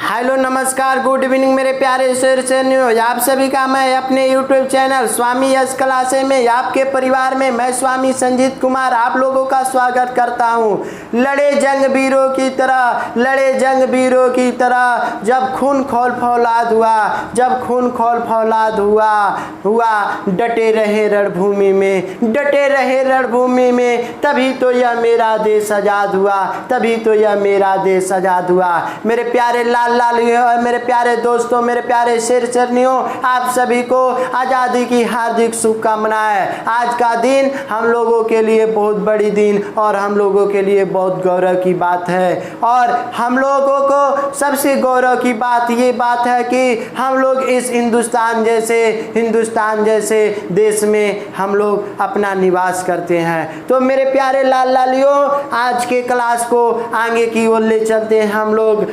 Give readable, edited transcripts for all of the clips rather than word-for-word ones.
Hello नमस्कार good evening मेरे प्यारे न्यूज आप सभी का मैं अपने यूट्यूब चैनल स्वामी यश क्लासे में आपके परिवार में मैं स्वामी संजीत कुमार आप लोगों का स्वागत करता हूं। लड़े जंग वीरों की तरह, लड़े जंग वीरों की तरह, जब खून खौल फौलाद हुआ, जब खून खौल फौलाद हुआ डटे रहे रणभूमि में, डटे रहे रणभूमि में, तभी तो यह मेरा देश आज़ाद हुआ, तभी तो यह मेरा देश आज़ाद हुआ। मेरे प्यारे लाल और मेरे प्यारे दोस्तों, मेरे प्यारे शेरचरनियों, आप सभी को आज़ादी की हार्दिक शुभकामनाएं। आज का दिन हम लोगों के लिए बहुत बड़ी दिन और हम लोगों के लिए बहुत गौरव की बात है। और हम लोगों को सबसे गौरव की बात ये बात है कि हम लोग इस हिंदुस्तान जैसे देश में हम लोग अपना निवास करते हैं। तो मेरे प्यारे लाल लालियों, आज के क्लास को आगे की ओर ले चलते हैं हम लोग।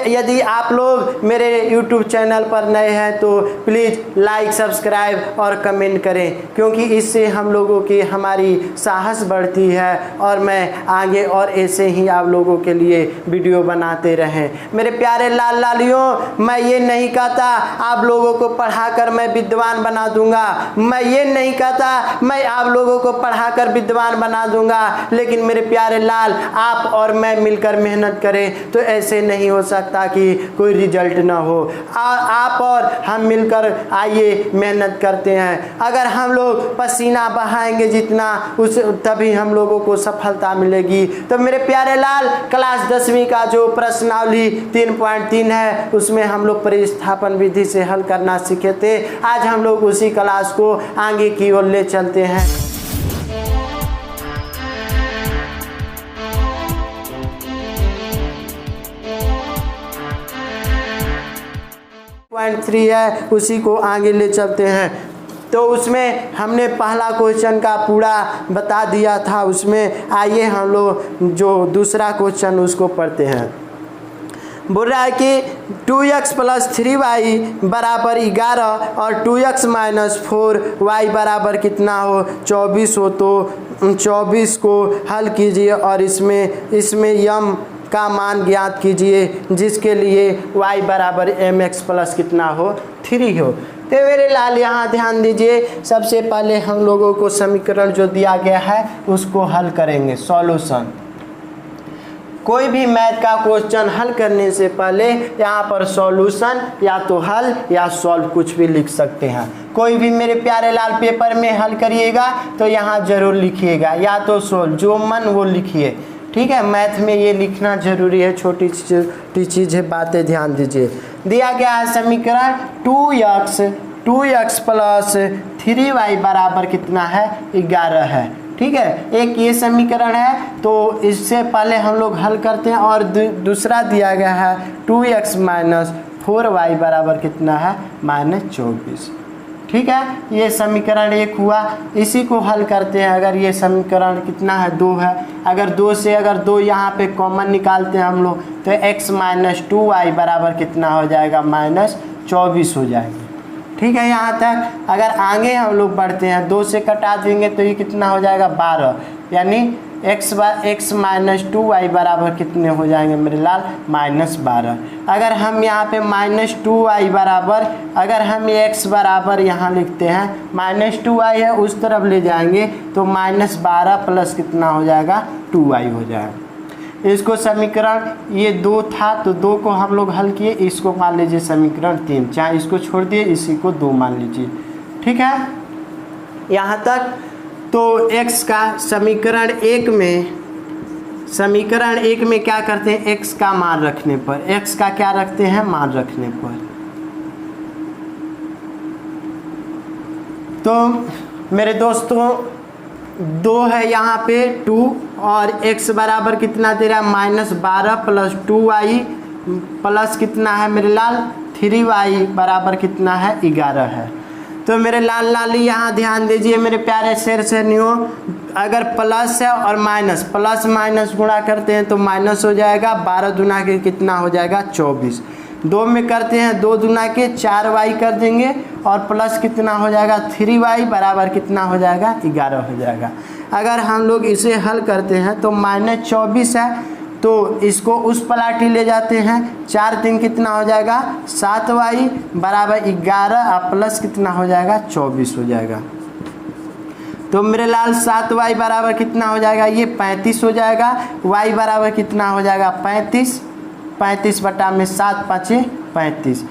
यदि आप लोग मेरे YouTube चैनल पर नए हैं तो प्लीज़ लाइक सब्सक्राइब और कमेंट करें, क्योंकि इससे हम लोगों की हमारी साहस बढ़ती है और मैं आगे और ऐसे ही आप लोगों के लिए वीडियो बनाते रहें। मेरे प्यारे लाल लालियों, मैं ये नहीं कहता आप लोगों को पढ़ाकर मैं विद्वान बना दूंगा, मैं ये नहीं कहता मैं आप लोगों को पढ़ाकर विद्वान बना दूंगा, लेकिन मेरे प्यारे लाल, आप और मैं मिलकर मेहनत करें तो ऐसे नहीं हो सकता कि कोई रिजल्ट ना हो। आप और हम मिलकर आइए मेहनत करते हैं। अगर हम लोग पसीना बहाएंगे जितना तभी हम लोगों को सफलता मिलेगी। तो मेरे प्यारे लाल, क्लास 10वीं का जो प्रश्नावली 3.3 है उसमें हम लोग प्रतिस्थापन विधि से हल करना सीखे थे। आज हम लोग उसी क्लास को आगे की ओर ले चलते हैं। 3 है, उसी को आगे ले चलते हैं। तो उसमें हमने पहला क्वेश्चन का पूरा बता दिया था। उसमें आइए हम लोग जो दूसरा क्वेश्चन उसको पढ़ते हैं। बोल रहा है कि 2x + 3y बराबर 11 और 2x - 4y बराबर कितना हो 24 हो। तो 24 को हल कीजिए और इसमें यम का मान ज्ञात कीजिए, जिसके लिए y बराबर mx प्लस कितना हो 3 हो। तो मेरे लाल यहाँ ध्यान दीजिए, सबसे पहले हम लोगों को समीकरण जो दिया गया है उसको हल करेंगे। सॉल्यूशन, कोई भी मैथ का क्वेश्चन हल करने से पहले यहाँ पर सॉल्यूशन या तो हल या सॉल्व कुछ भी लिख सकते हैं। कोई भी मेरे प्यारे लाल पेपर में हल करिएगा तो यहाँ जरूर लिखिएगा या तो सॉल्व, जो मन वो लिखिए, ठीक है। मैथ में ये लिखना जरूरी है, छोटी चीज़ है, बातें ध्यान दीजिए। दिया गया है समीकरण 2x + 3y बराबर कितना है 11 है, ठीक है। एक ये समीकरण है, तो इससे पहले हम लोग हल करते हैं। और दूसरा दिया गया है 2x - 4y बराबर कितना है -24, ठीक है। ये समीकरण 1 हुआ, इसी को हल करते हैं। अगर ये समीकरण कितना है 2 है, अगर 2 से अगर 2 यहाँ पे कॉमन निकालते हैं हम लोग तो x - 2y बराबर कितना हो जाएगा -24 हो जाएगा, ठीक है। यहाँ तक अगर आगे हम लोग बढ़ते हैं, 2 से कटा देंगे तो ये कितना हो जाएगा 12, यानी x - 2y बराबर कितने हो जाएंगे मेरे लाल -12। अगर हम यहाँ पे -2y बराबर, अगर हम ये x बराबर यहाँ लिखते हैं -2y है, उस तरफ ले जाएंगे तो -12 प्लस कितना हो जाएगा 2y हो जाएगा। इसको समीकरण ये 2 था तो 2 को हम लोग हल किए, इसको मान लीजिए समीकरण 3, चाहे इसको छोड़ दिए इसी को 2 मान लीजिए, ठीक है। यहाँ तक तो x का समीकरण 1 में क्या करते हैं, x का मान रखने पर, x का क्या रखते हैं मान रखने पर, तो मेरे दोस्तों 2 है यहाँ पे 2 और x बराबर कितना दे रहा है -12 + 2y प्लस कितना है मेरे लाल 3y बराबर कितना है 11 है। तो मेरे लाल लाली यहाँ ध्यान दीजिए मेरे प्यारे शेरचरनियों, अगर प्लस है और प्लस माइनस गुणा करते हैं तो माइनस हो जाएगा, 12 दूना के कितना हो जाएगा 24, 2 में करते हैं 2 दूना के 4y कर देंगे और प्लस कितना हो जाएगा 3y बराबर कितना हो जाएगा 11 हो जाएगा। अगर हम लोग इसे हल करते हैं तो -24 है तो इसको उस पलाटी ले जाते हैं, 4 3 कितना हो जाएगा 7y बराबर 11 और प्लस कितना हो जाएगा 24 हो जाएगा। तो मेरे लाल 7y बराबर कितना हो जाएगा, ये 35 हो जाएगा। y बराबर कितना हो जाएगा 35, 35 बटा में 7 5 35,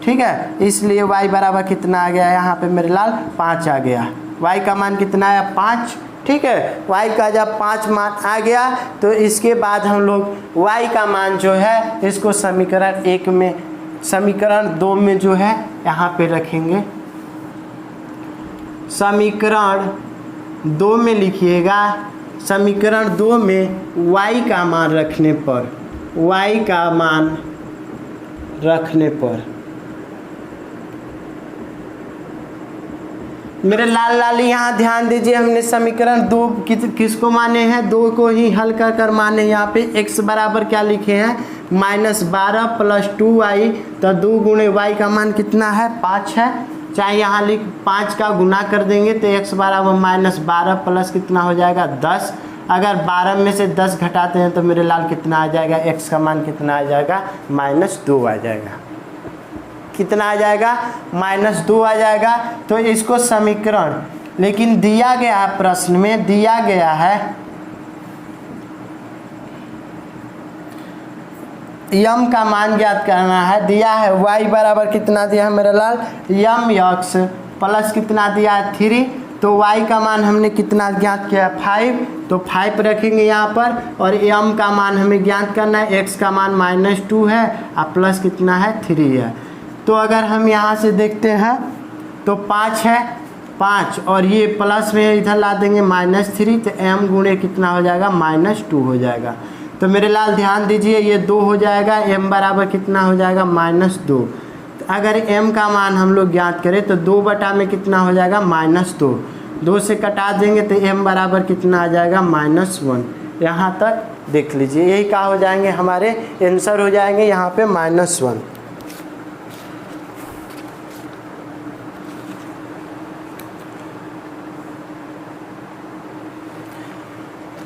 ठीक है। इसलिए y बराबर कितना आ गया यहाँ पे मेरे लाल 5 आ गया। y का मान कितना आया 5, ठीक है। y का जब 5 मान आ गया तो इसके बाद हम लोग y का मान जो है इसको समीकरण 1 में, समीकरण 2 में जो है यहाँ पे रखेंगे। समीकरण 2 में लिखिएगा, समीकरण 2 में y का मान रखने पर, y का मान रखने पर मेरे लाल लाल यहाँ ध्यान दीजिए, हमने समीकरण 2 किसको माने हैं, 2 को ही हल कर माने। यहाँ पे x बराबर क्या लिखे हैं -12 प्लस 2y, तो 2 गुणे y का मान कितना है 5 है। चाहे यहाँ लिख 5 का गुना कर देंगे तो x बराबर -12 प्लस कितना हो जाएगा 10। अगर 12 में से 10 घटाते हैं तो मेरे लाल कितना आ जाएगा, x का मान कितना आ जाएगा -2 आ जाएगा। कितना आ जाएगा -2 आ जाएगा। तो इसको समीकरण, लेकिन दिया गया है प्रश्न में, दिया गया है यम का मान ज्ञात करना है। दिया है y बराबर कितना दिया है मेरे लाल, यम x प्लस कितना दिया है 3, तो y का मान हमने कितना ज्ञात किया 5, तो 5 रखेंगे यहाँ पर। और m का मान हमें ज्ञात करना है, x का मान -2 है और प्लस कितना है 3 है। तो अगर हम यहाँ से देखते हैं तो 5 है, 5 और ये प्लस में इधर ला देंगे -3, तो m गुणे कितना हो जाएगा -2 हो जाएगा। तो मेरे लाल ध्यान दीजिए, ये 2 हो जाएगा, m बराबर कितना हो जाएगा -2। तो अगर m का मान हम लोग ज्ञात करें तो 2 बटा में कितना हो जाएगा -2, 2 से कटा देंगे तो m बराबर कितना आ जाएगा -1। यहाँ तक देख लीजिए, यही क्या हो जाएंगे हमारे आंसर हो जाएंगे यहाँ पे -1।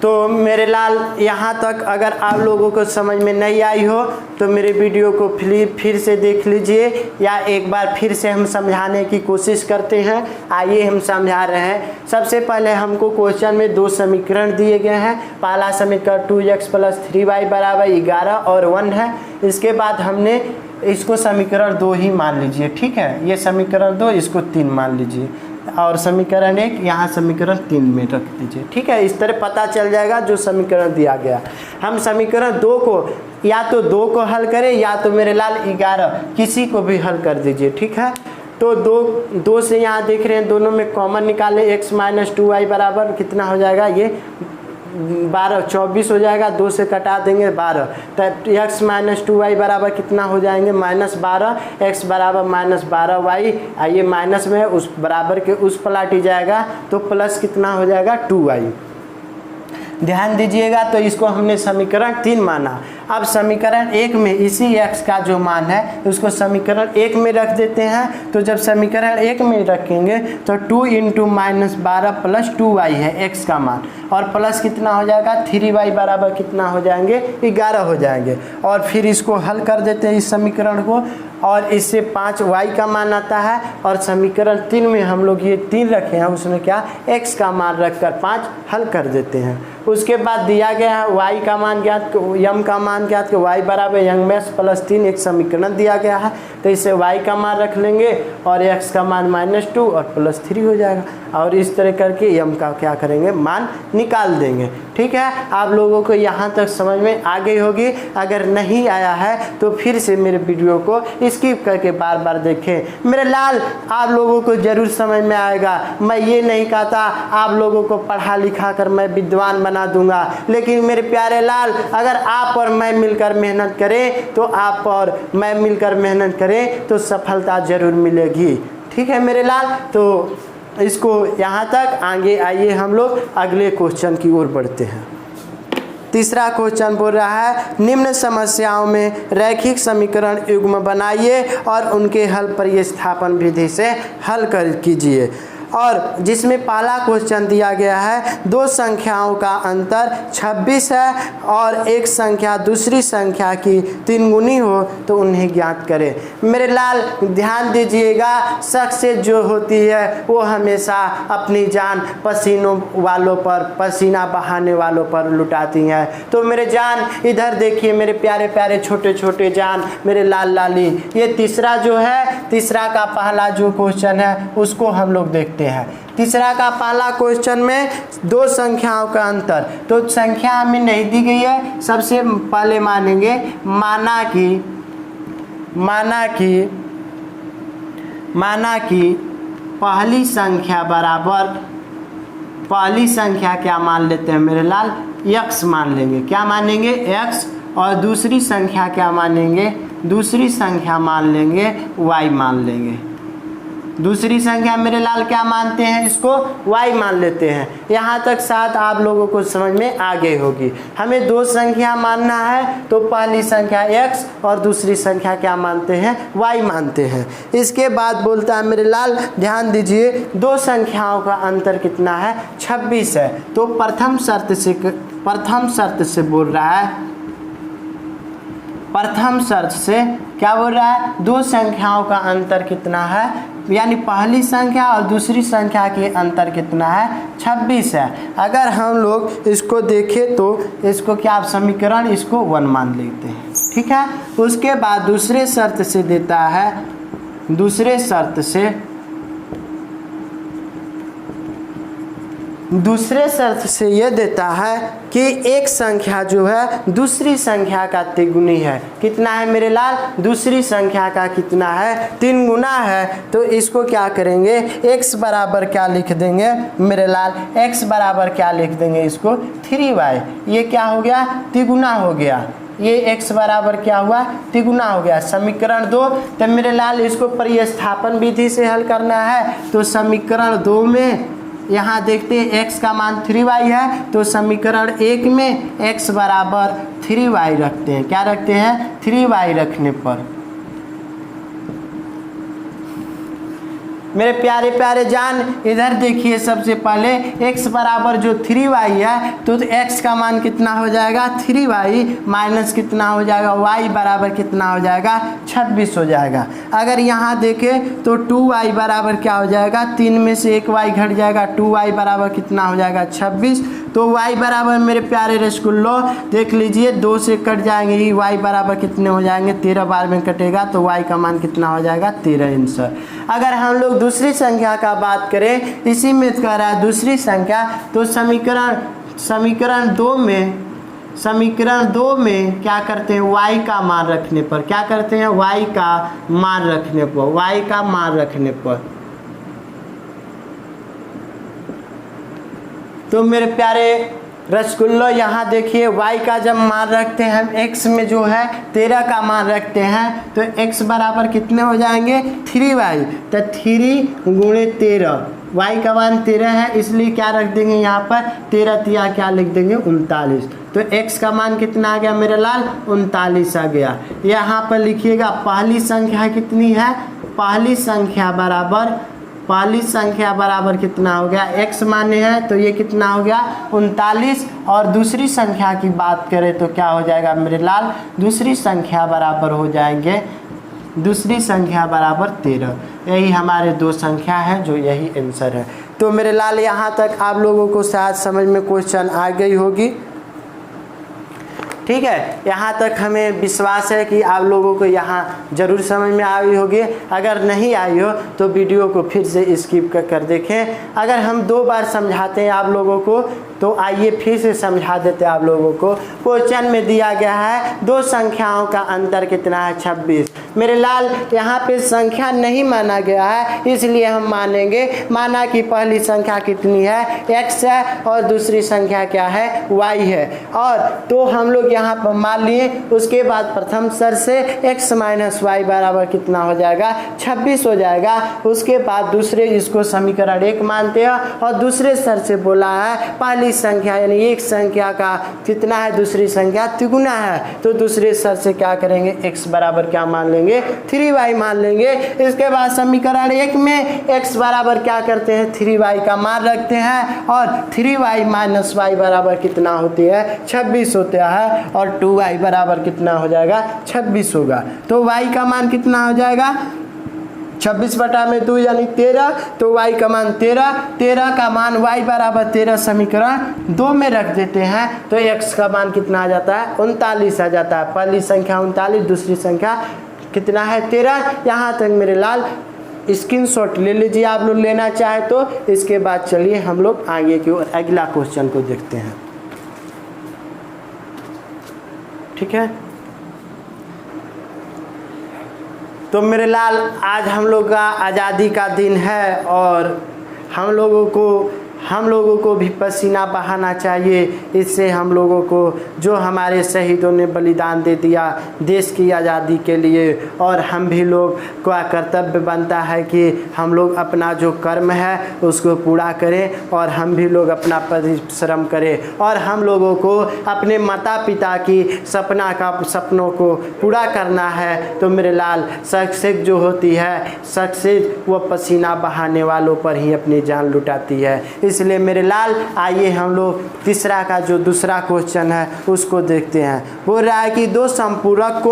तो मेरे लाल यहाँ तक अगर आप लोगों को समझ में नहीं आई हो तो मेरे वीडियो को फिर से देख लीजिए, या एक बार फिर से हम समझाने की कोशिश करते हैं। आइए हम समझा रहे हैं। सबसे पहले हमको क्वेश्चन में 2 समीकरण दिए गए हैं। पहला समीकरण 2x + 3y बराबर 11 और 1 है। इसके बाद हमने इसको समीकरण 2 ही मान लीजिए, ठीक है। ये समीकरण 2, इसको 3 मान लीजिए, और समीकरण 1 यहाँ समीकरण 3 में रख दीजिए, ठीक है। इस तरह पता चल जाएगा जो समीकरण दिया गया। हम समीकरण 2 को या तो 2 को हल करें या तो मेरे लाल 11 किसी को भी हल कर दीजिए, ठीक है। तो 2 से यहाँ देख रहे हैं, दोनों में कॉमन निकाले, x - 2y बराबर कितना हो जाएगा, ये 12 24 हो जाएगा। 2 से कटा देंगे 12, तो x - 2y बराबर कितना हो जाएंगे -12, x बराबर -12y, ये माइनस में उस बराबर के उस पलाटी जाएगा तो प्लस कितना हो जाएगा 2y। ध्यान दीजिएगा, तो इसको हमने समीकरण 3 माना। अब समीकरण 1 में इसी x का जो मान है उसको समीकरण 1 में रख देते हैं। तो जब समीकरण 1 में रखेंगे तो 2 × -12 + 2y है x का मान, और प्लस कितना हो जाएगा 3y बराबर कितना हो जाएंगे 11 हो जाएंगे। और फिर इसको हल कर देते हैं इस समीकरण को, और इससे 5y का मान आता है। और समीकरण 3 में हम लोग ये 3 रखे हैं, उसमें क्या x का मान रखकर 5 हल कर देते हैं। उसके बाद दिया गया है y का मान ज्ञात, m का मान ज्ञात, y बराबर यंग + 3 एक समीकरण दिया गया है। तो इससे y का मान रख लेंगे और x का मान -2 और +3 हो जाएगा। और इस तरह करके m का क्या करेंगे मान निकाल देंगे, ठीक है। आप लोगों को यहाँ तक समझ में आ गई होगी। अगर नहीं आया है तो फिर से मेरे वीडियो को स्किप करके बार बार देखें। मेरे लाल आप लोगों को ज़रूर समझ में आएगा। मैं ये नहीं कहता आप लोगों को पढ़ा लिखा कर मैं विद्वान बना दूंगा, लेकिन मेरे प्यारे लाल अगर आप और मैं मिलकर मेहनत करें तो आप और मैं मिलकर मेहनत करें तो सफलता ज़रूर मिलेगी, ठीक है मेरे लाल। तो इसको यहाँ तक, आगे आइए हम लोग अगले क्वेश्चन की ओर बढ़ते हैं। तीसरा क्वेश्चन बोल रहा है, निम्न समस्याओं में रैखिक समीकरण युग्म बनाइए और उनके हल प्रतिस्थापन विधि से हल कीजिए। और जिसमें पहला क्वेश्चन दिया गया है दो संख्याओं का अंतर 26 है और एक संख्या दूसरी संख्या की 3 गुनी हो तो उन्हें ज्ञात करें। मेरे लाल ध्यान दीजिएगा, शख्सियत जो होती है वो हमेशा अपनी जान पसीनों वालों पर, पसीना बहाने वालों पर लुटाती हैं। तो मेरे जान इधर देखिए, मेरे प्यारे प्यारे छोटे छोटे जान, मेरे लाल लाली, ये तीसरा जो है, तीसरा का पहला जो क्वेश्चन है उसको हम लोग देखते हैं। तीसरा का पहला क्वेश्चन में दो संख्याओं का अंतर, तो संख्या हमें नहीं दी गई है। सबसे पहले मानेंगे माना कि पहली संख्या बराबर, पहली संख्या क्या मान लेते हैं मेरे लाल, x मान लेंगे। क्या मानेंगे? x। और दूसरी संख्या क्या मानेंगे? दूसरी संख्या मान लेंगे y मान लेंगे। दूसरी संख्या मेरे लाल क्या मानते हैं? इसको y मान लेते हैं। यहाँ तक साथ आप लोगों को समझ में आ गई होगी। हमें दो संख्या मानना है तो पहली संख्या x और दूसरी संख्या क्या मानते हैं? y मानते हैं। इसके बाद बोलता है मेरे लाल, ध्यान दीजिए, दो संख्याओं का अंतर कितना है? 26 है। तो प्रथम शर्त से बोल रहा है, प्रथम शर्त से क्या बोल रहा है? दो संख्याओं का अंतर कितना है, यानी पहली संख्या और दूसरी संख्या के अंतर कितना है? 26 है। अगर हम लोग इसको देखें तो इसको क्या आप समीकरण इसको 1 मान लेते हैं, ठीक है। उसके बाद दूसरे शर्त से देता है, दूसरे शर्त से ये देता है कि एक संख्या जो है दूसरी संख्या का 3 गुनी है। कितना है मेरे लाल? दूसरी संख्या का कितना है? 3 गुना है। तो इसको क्या करेंगे? x बराबर क्या लिख देंगे मेरे लाल? x बराबर क्या लिख देंगे? इसको 3y। ये क्या हो गया? तिगुना हो गया। ये x बराबर क्या हुआ? तिगुना हो गया। समीकरण 2। तो मेरे लाल इसको प्रतिस्थापन विधि से हल करना है। तो समीकरण 2 में यहाँ देखते हैं x का मान 3y है, तो समीकरण 1 में x बराबर 3y रखते हैं। क्या रखते हैं? 3y रखने पर मेरे प्यारे प्यारे जान इधर देखिए, सबसे पहले x बराबर जो 3y है तो x का मान कितना हो जाएगा? 3y माइनस कितना हो जाएगा? y बराबर कितना हो जाएगा? 26 हो जाएगा। अगर यहाँ देखें तो 2y बराबर क्या हो जाएगा? 3 में से एक y घट जाएगा, 2y बराबर कितना हो जाएगा? 26। तो y बराबर मेरे प्यारे रसगुल्लो देख लीजिए, 2 से कट जाएंगे, y बराबर कितने हो जाएंगे? 13 बार में कटेगा तो y का मान कितना हो जाएगा? 13 आंसर। अगर हम लोग दूसरी संख्या का बात करें, इसी में कह रहा है दूसरी संख्या, तो समीकरण 2 में क्या करते हैं? y का मान रखने पर क्या करते हैं? y का मान रखने पर तो मेरे प्यारे रसगुल्लो यहाँ देखिए, y का जब मान रखते हैं हम, x में जो है 13 का मान रखते हैं तो x बराबर कितने हो जाएंगे? 3y। तो 3 गुणे 13, y का मान 13 है, इसलिए क्या रख देंगे यहाँ पर? 13 तिया क्या लिख देंगे? 39। तो x का मान कितना आ गया मेरे लाल? 39 आ गया। यहाँ पर लिखिएगा पहली संख्या कितनी है? पहली संख्या बराबर कितना हो गया? x माने हैं तो ये कितना हो गया? 39। और दूसरी संख्या की बात करें तो क्या हो जाएगा मेरे लाल? दूसरी संख्या बराबर हो जाएंगे, दूसरी संख्या बराबर 13। यही हमारे दो संख्या है, जो यही आंसर है। तो मेरे लाल यहाँ तक आप लोगों को शायद समझ में क्वेश्चन आ गई होगी, ठीक है। यहाँ तक हमें विश्वास है कि आप लोगों को यहाँ ज़रूर समझ में आई होगी। अगर नहीं आई हो तो वीडियो को फिर से स्किप कर देखें। अगर हम 2 बार समझाते हैं आप लोगों को तो आइए फिर से समझा देते हैं आप लोगों को। क्वेश्चन में दिया गया है दो संख्याओं का अंतर कितना है? 26। मेरे लाल यहाँ पे संख्या नहीं माना गया है, इसलिए हम मानेंगे, माना कि पहली संख्या कितनी है? x है और दूसरी संख्या क्या है? y है। और तो हम लोग यहाँ पर मान लिए। उसके बाद प्रथम शर्त से x माइनस वाई बराबर कितना हो जाएगा? 26 हो जाएगा। उसके बाद दूसरे इसको समीकरण 1 मानते हैं और दूसरे शर्त से बोला है पहली वाली संख्या यानी एक संख्या का कितना है, दूसरी संख्या तिगुना है, तो दूसरे शर्त से क्या करेंगे, x बराबर क्या मान लेंगे, 3y मान लेंगे। इसके बाद समीकरण 1 में x बराबर क्या करते हैं, 3y का मान रखते हैं और 3y माइनस वाई बराबर कितना होती है, 26 होता है और 2y बराबर कितना हो जाएगा, 26 होगा। तो y का मान कितना हो जाएगा, 26/2 यानी 13, तो y का मान 13, 13 का मान y बराबर 13 समीकरण 2 में रख देते हैं तो x का मान कितना आ जाता है, 39 आ जाता है। पहली संख्या 39, दूसरी संख्या कितना है, 13। यहाँ तक मेरे लाल स्क्रीनशॉट ले लीजिए आप लोग लेना चाहे तो। इसके बाद चलिए हम लोग आगे की ओर अगला क्वेश्चन को देखते हैं, ठीक है। तो मेरे लाल आज हम लोग का आज़ादी का दिन है और हम लोगों को भी पसीना बहाना चाहिए। इससे हम लोगों को जो हमारे शहीदों ने बलिदान दे दिया देश की आज़ादी के लिए, और हम भी लोग का कर्तव्य बनता है कि हम लोग अपना जो कर्म है उसको पूरा करें और हम भी लोग अपना परिश्रम करें और हम लोगों को अपने माता पिता की सपनों को पूरा करना है। तो मेरे लाल सक्सेस जो होती है, सक्सेस वो पसीना बहाने वालों पर ही अपनी जान लुटाती है। इसलिए मेरे लाल आइए हम लोग तीसरा का जो दूसरा क्वेश्चन है उसको देखते हैं। बोल रहा है कि दो समपूरक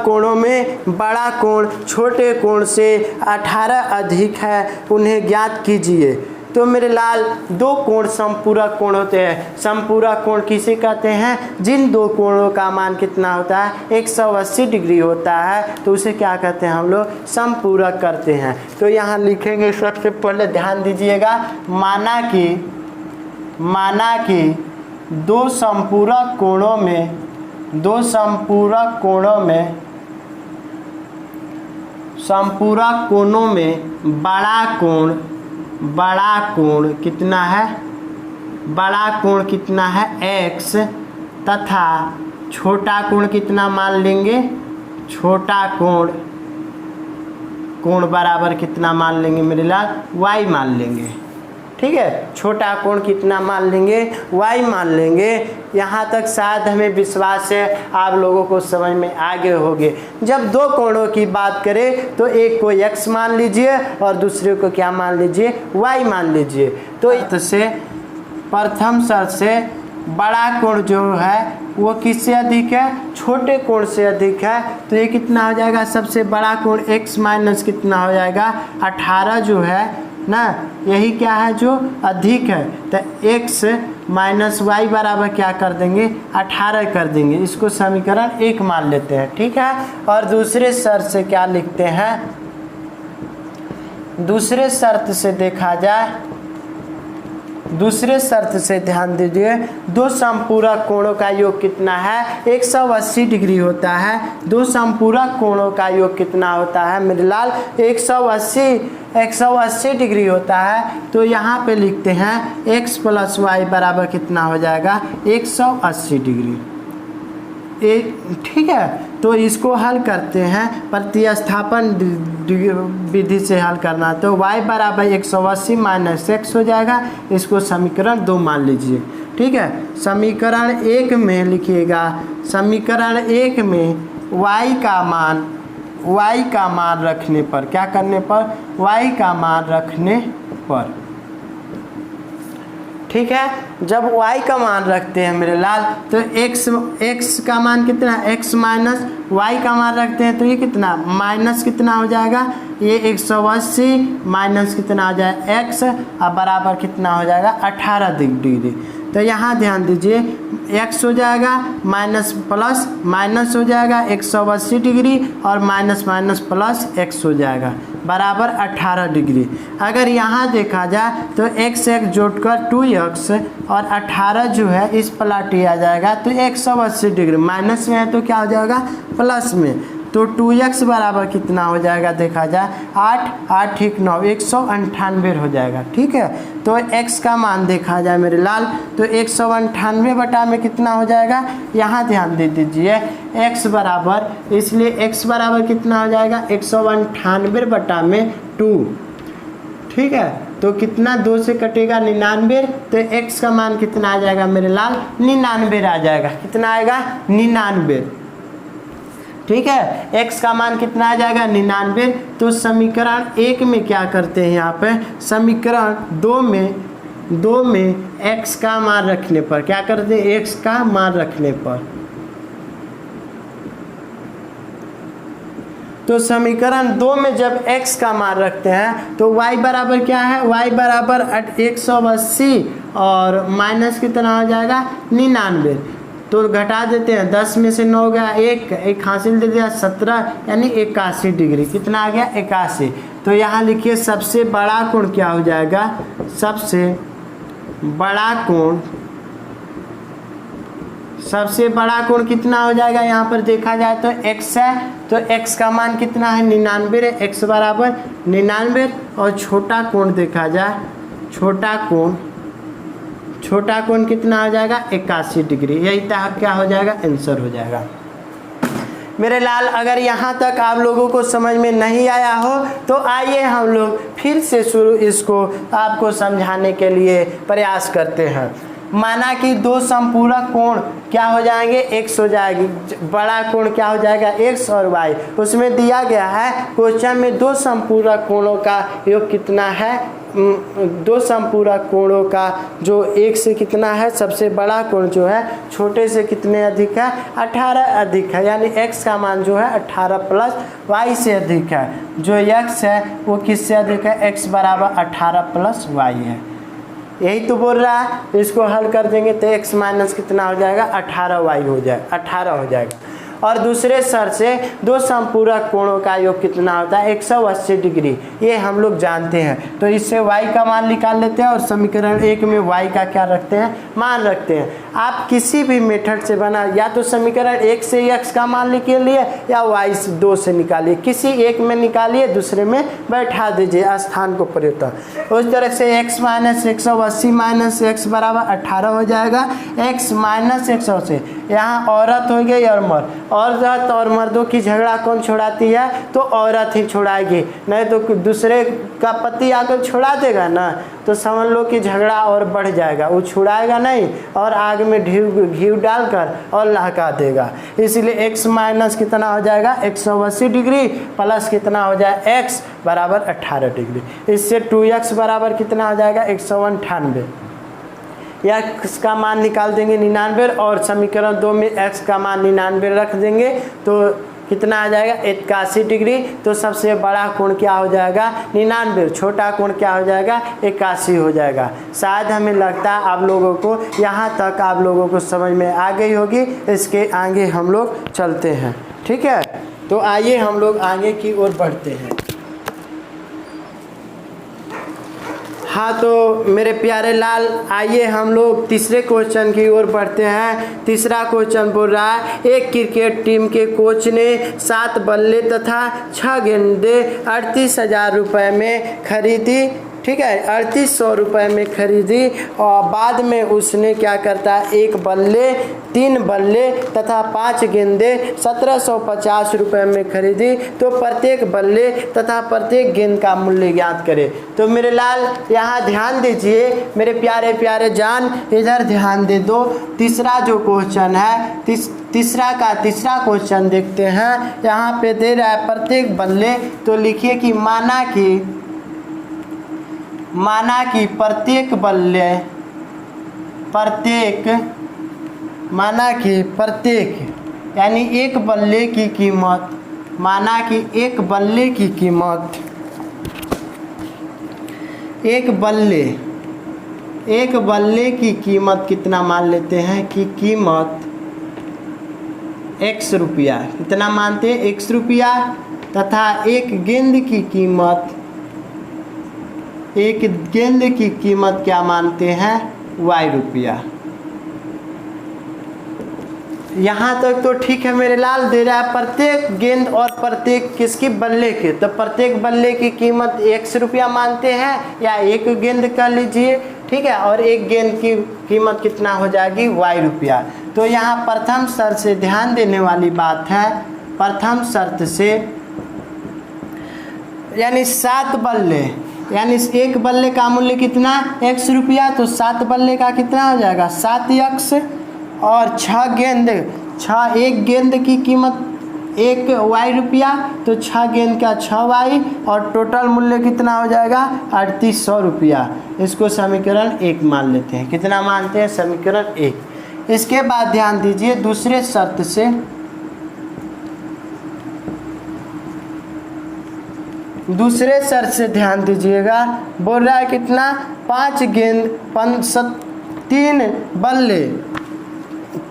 कोणों में बड़ा कोण छोटे कोण से 18 अधिक है, उन्हें ज्ञात कीजिए। तो मेरे लाल दो कोण समपूरक कोण होते हैं। समपूरक कोण किसे कहते हैं, जिन दो कोणों का मान कितना होता है, 180 डिग्री होता है, तो उसे क्या कहते हैं हम लोग, समपूरक करते हैं। तो यहाँ लिखेंगे, सबसे पहले ध्यान दीजिएगा, माना कि दो समपूरक कोणों में बड़ा कोण कितना है, x, तथा छोटा कोण कितना मान लेंगे, छोटा कोण बराबर कितना मान लेंगे मेरे लाल, y मान लेंगे। ठीक है, छोटा कोण कितना मान लेंगे, y मान लेंगे। यहाँ तक शायद हमें विश्वास है आप लोगों को समझ में आगे होंगे। जब दो कोणों की बात करें तो एक को x मान लीजिए और दूसरे को क्या मान लीजिए, y मान लीजिए। तो इससे प्रथम शर्त से बड़ा कोण जो है वो किससे अधिक है, छोटे कोण से अधिक है। तो ये कितना हो जाएगा, सबसे बड़ा कोण x माइनस कितना हो जाएगा, 18 जो है ना, यही क्या है जो अधिक है। तो x माइनस वाई बराबर क्या कर देंगे, 18 कर देंगे। इसको समीकरण 1 मान लेते हैं, ठीक है। और दूसरे शर्त से क्या लिखते हैं, दूसरे शर्त से देखा जाए, दूसरे शर्त से ध्यान दीजिए, दो समपूरक कोणों का योग कितना है, 180 डिग्री होता है। दो समपूरक कोणों का योग कितना होता है मेरे लाल, 180 डिग्री होता है। तो यहाँ पे लिखते हैं x प्लस वाई बराबर कितना हो जाएगा, 180 डिग्री। ठीक है, तो इसको हल करते हैं, प्रतिस्थापन विधि से हल करना। तो y बराबर 180 माइनस x हो जाएगा। इसको समीकरण 2 मान लीजिए, ठीक है। समीकरण 1 में लिखिएगा, समीकरण 1 में y का मान रखने पर, क्या करने पर, y का मान रखने पर, ठीक है। जब y का मान रखते हैं मेरे लाल तो x का मान कितना, x माइनस y का मान रखते हैं तो ये कितना, माइनस कितना हो जाएगा, ये 180 माइनस कितना हो जाएगा x और बराबर कितना हो जाएगा 18 डिग्री। तो यहाँ ध्यान दीजिए, x हो जाएगा माइनस प्लस माइनस हो जाएगा 180 डिग्री और माइनस माइनस प्लस x हो जाएगा बराबर 18 डिग्री। अगर यहाँ देखा जाए तो x जोड़कर 2x और 18 जो है इस पलटी आ जाएगा। तो 180 डिग्री माइनस में है तो क्या हो जाएगा, प्लस में। तो 2x बराबर कितना हो जाएगा, देखा जाए 8 ठीक 9, 198 हो जाएगा, ठीक है। तो x का मान देखा जाए मेरे लाल तो 198 बटा में कितना हो जाएगा, यहाँ ध्यान दे दीजिए x बराबर, इसलिए x बराबर कितना हो जाएगा 198 बटा में 2, ठीक है। तो कितना 2 से कटेगा 99, तो x का मान कितना आ जाएगा मेरे लाल 99 आ जाएगा। कितना आएगा 99, ठीक है। x का मान कितना आ जाएगा 99। तो समीकरण 1 में क्या करते हैं, यहाँ पे समीकरण 2 में x का मान रखने पर क्या करते हैं, x का मान रखने पर, तो समीकरण 2 में जब x का मान रखते हैं तो y बराबर क्या है, y बराबर 180 और माइनस कितना हो जाएगा 99। तो घटा देते हैं, 10 में से 9 गया, एक हासिल दे दिया 17, यानी 81 डिग्री। कितना आ गया 81। तो यहाँ लिखिए सबसे बड़ा कोण क्या हो जाएगा, सबसे बड़ा कोण कितना हो जाएगा, यहाँ पर देखा जाए तो x है, तो x का मान कितना है 99 है, x बराबर 99। और छोटा कोण देखा जाए, छोटा कोण कितना हो जाएगा 81 डिग्री। यही तक क्या हो जाएगा, आंसर हो जाएगा। मेरे लाल अगर यहाँ तक आप लोगों को समझ में नहीं आया हो तो आइए हम लोग फिर से शुरू इसको आपको समझाने के लिए प्रयास करते हैं। माना कि 2 समपूरक कोण क्या हो जाएंगे, x हो जाएगी, बड़ा कोण क्या हो जाएगा x और y। उसमें दिया गया है क्वेश्चन में 2 समपूरक कोणों का योग कितना है, 2 समपूरक कोणों का जो एक से कितना है, सबसे बड़ा कोण जो है छोटे से कितने अधिक है, 18 अधिक है, यानी x का मान जो है 18 प्लस y से अधिक है। जो x है वो किससे अधिक है, x बराबर 18 प्लस y है। यही तो बोल रहा है। इसको हल कर देंगे तो x माइनस कितना हो जाएगा 18y हो जाएगा, 18 हो जाएगा। और दूसरे शर्त से 2 समपूरक कोणों का योग कितना होता है 180 डिग्री, ये हम लोग जानते हैं। तो इससे y का मान निकाल लेते हैं और समीकरण 1 में y का क्या रखते हैं, मान रखते हैं। आप किसी भी मेथड से बना, या तो समीकरण 1 से x का मान निकालिए या y से 2 से निकालिए, किसी एक में निकालिए, दूसरे में बैठा दीजिए स्थान को परिवर्तन। उस तरह से x माइनस 180 माइनस x बराबर 18 हो जाएगा। x माइनस 180, यहाँ औरत हो गई और मर्द, औरत और मर्दों की झगड़ा कौन छुड़ाती है, तो औरत ही छुड़ाएगी, नहीं तो दूसरे का पति आकर छुड़ा देगा ना, तो समझ लो कि झगड़ा और बढ़ जाएगा। वो छुड़ाएगा नहीं और आग में घी डालकर और लहका देगा। इसलिए x माइनस कितना हो जाएगा 180 डिग्री प्लस कितना हो जाए x बराबर 18 डिग्री। इससे 2x बराबर कितना हो जाएगा 198, या x का मान निकाल देंगे 99 और समीकरण 2 में x का मान 99 रख देंगे तो कितना आ जाएगा 81 डिग्री। तो सबसे बड़ा कोण क्या हो जाएगा 99, छोटा कोण क्या हो जाएगा 81 हो जाएगा। शायद हमें लगता है आप लोगों को यहाँ तक आप लोगों को समझ में आ गई होगी। इसके आगे हम लोग चलते हैं, ठीक है। तो आइए हम लोग आगे की ओर बढ़ते हैं। हाँ तो मेरे प्यारे लाल आइए हम लोग तीसरे क्वेश्चन की ओर बढ़ते हैं। तीसरा क्वेश्चन बोल रहा है, एक क्रिकेट टीम के कोच ने 7 बल्ले तथा 6 गेंदें 38,000 रुपये में खरीदी, ठीक है, 3800 रुपये में खरीदी और बाद में उसने क्या करता है, 1 बल्ले 3 बल्ले तथा 5 गेंदें 1750 रुपये में खरीदी। तो प्रत्येक बल्ले तथा प्रत्येक गेंद का मूल्य ज्ञात करें। तो मेरे लाल यहाँ ध्यान दीजिए, मेरे प्यारे प्यारे जान इधर ध्यान दे दो। तीसरा जो क्वेश्चन है, तीसरा क्वेश्चन देखते हैं। यहाँ पे दे रहा है प्रत्येक बल्ले, तो लिखिए कि माना कि प्रत्येक यानी एक बल्ले की कीमत, माना कि एक बल्ले की कीमत, एक बल्ले की कीमत कितना मान लेते हैं कि कीमत x रुपया, कितना मानते हैं x रुपया, तथा एक गेंद की कीमत क्या मानते हैं y रुपया। यहाँ तक तो ठीक है मेरे लाल। दे रहा है प्रत्येक गेंद और प्रत्येक किसकी, बल्ले के, तो प्रत्येक बल्ले की कीमत x रुपया मानते हैं या एक गेंद कर लीजिए, ठीक है, और एक गेंद की कीमत कितना हो जाएगी y रुपया। तो यहाँ प्रथम शर्त से ध्यान देने वाली बात है, प्रथम शर्त से यानी 7 यानी एक बल्ले का मूल्य कितना, x रुपया, तो 7 बल्ले का कितना हो जाएगा 7x, और 6 गेंद, एक गेंद की कीमत 1 y रुपया, तो 6 गेंद का 6 y, और टोटल मूल्य कितना हो जाएगा 3800 रुपया। इसको समीकरण 1 मान लेते हैं। कितना मानते हैं, समीकरण 1। इसके बाद ध्यान दीजिए दूसरे शर्त से, दूसरे शर्त से ध्यान दीजिएगा, बोल रहा है कितना 5 गेंद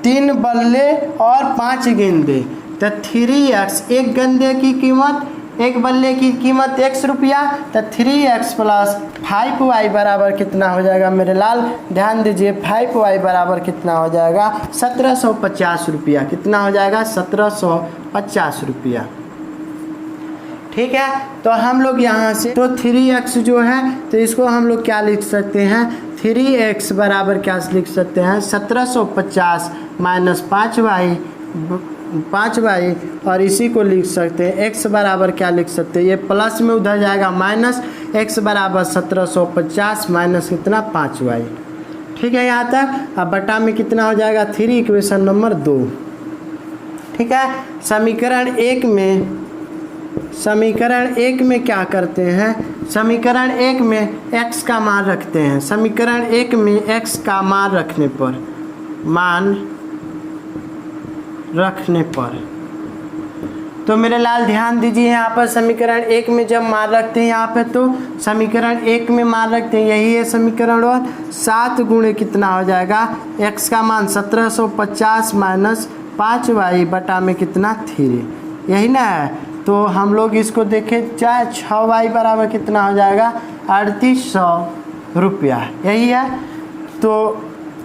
3 बल्ले और 5 गेंदे, तो 3x, एक गेंदे की कीमत, एक बल्ले की कीमत x रुपया, तो 3x प्लस 5y बराबर कितना हो जाएगा मेरे लाल, ध्यान दीजिए 5y बराबर कितना हो जाएगा 1750 रुपया। कितना हो जाएगा 1750 रुपया। ठीक है, तो हम लोग यहाँ से तो 3x जो है तो इसको हम लोग क्या लिख सकते हैं, 3x बराबर क्या लिख सकते हैं 1750 माइनस 5y, और इसी को लिख सकते हैं x बराबर क्या लिख सकते हैं, ये प्लस में उधर जाएगा माइनस, x बराबर 1750 माइनस कितना 5y। ठीक है यहाँ तक। अब बटा में कितना हो जाएगा 3, इक्वेशन नंबर 2। ठीक है, समीकरण एक में क्या करते हैं, समीकरण 1 में x का मान रखते हैं। समीकरण 1 में x का मान रखने पर तो मेरे लाल ध्यान दीजिए यहाँ पर समीकरण 1 में जब मान रखते हैं यहाँ पे, तो समीकरण 1 में मान रखते हैं, यही है समीकरण 1। 7 गुणे कितना हो जाएगा, x का मान 1750 माइनस 5y बटा में कितना 3, यही ना है। तो हम लोग इसको देखें, चाहे 6y बराबर कितना हो जाएगा 3800 रुपया, यही है। तो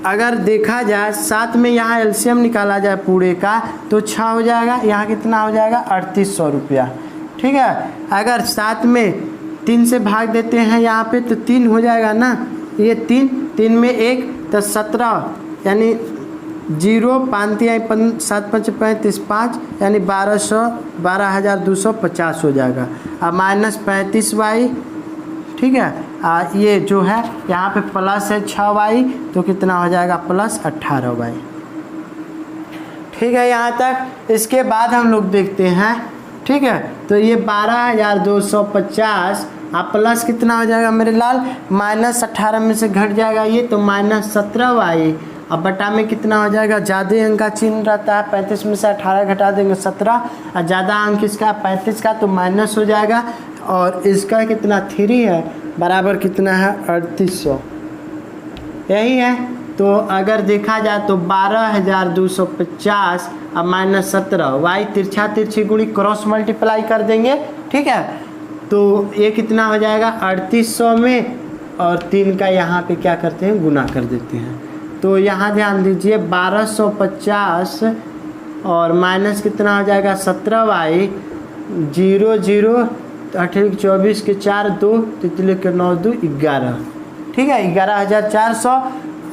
अगर देखा जाए 7 में यहाँ एलसीएम निकाला जाए पूरे का तो 6 हो जाएगा, यहाँ कितना हो जाएगा 3800 रुपया। ठीक है, अगर 7 में 3 से भाग देते हैं यहाँ पे तो 3 हो जाएगा ना, ये 3 में 1 तो 17, यानी 0 5 7 5 35 5, यानी 12,250 हो जाएगा। अब माइनस 35y, ठीक है, ये जो है यहाँ पे प्लस है 6y, तो कितना हो जाएगा प्लस 18y। ठीक है यहाँ तक। इसके बाद हम लोग देखते हैं, ठीक है, तो ये 12,250 आप प्लस कितना हो जाएगा मेरे लाल, माइनस 18 में से घट जाएगा ये, तो माइनस 17y। अब बटा में कितना हो जाएगा, ज़्यादा अंक का चिन्ह रहता है, 35 में से 18 घटा देंगे 17, और ज़्यादा अंक इसका 35 का तो माइनस हो जाएगा, और इसका कितना 3 है बराबर कितना है 3800, यही है। तो अगर देखा जाए तो 12,250 अब माइनस 17, y तिरछा तिरछी गुणी क्रॉस मल्टीप्लाई कर देंगे। ठीक है, तो ये कितना हो जाएगा 3800 में, और 3 का यहाँ पे क्या करते हैं गुना कर देते हैं। तो यहाँ ध्यान दीजिए 1250 और माइनस कितना हो जाएगा 17y, 0 0 18 24 के 4 2 तितली के 9 2 11। ठीक है, 11,400।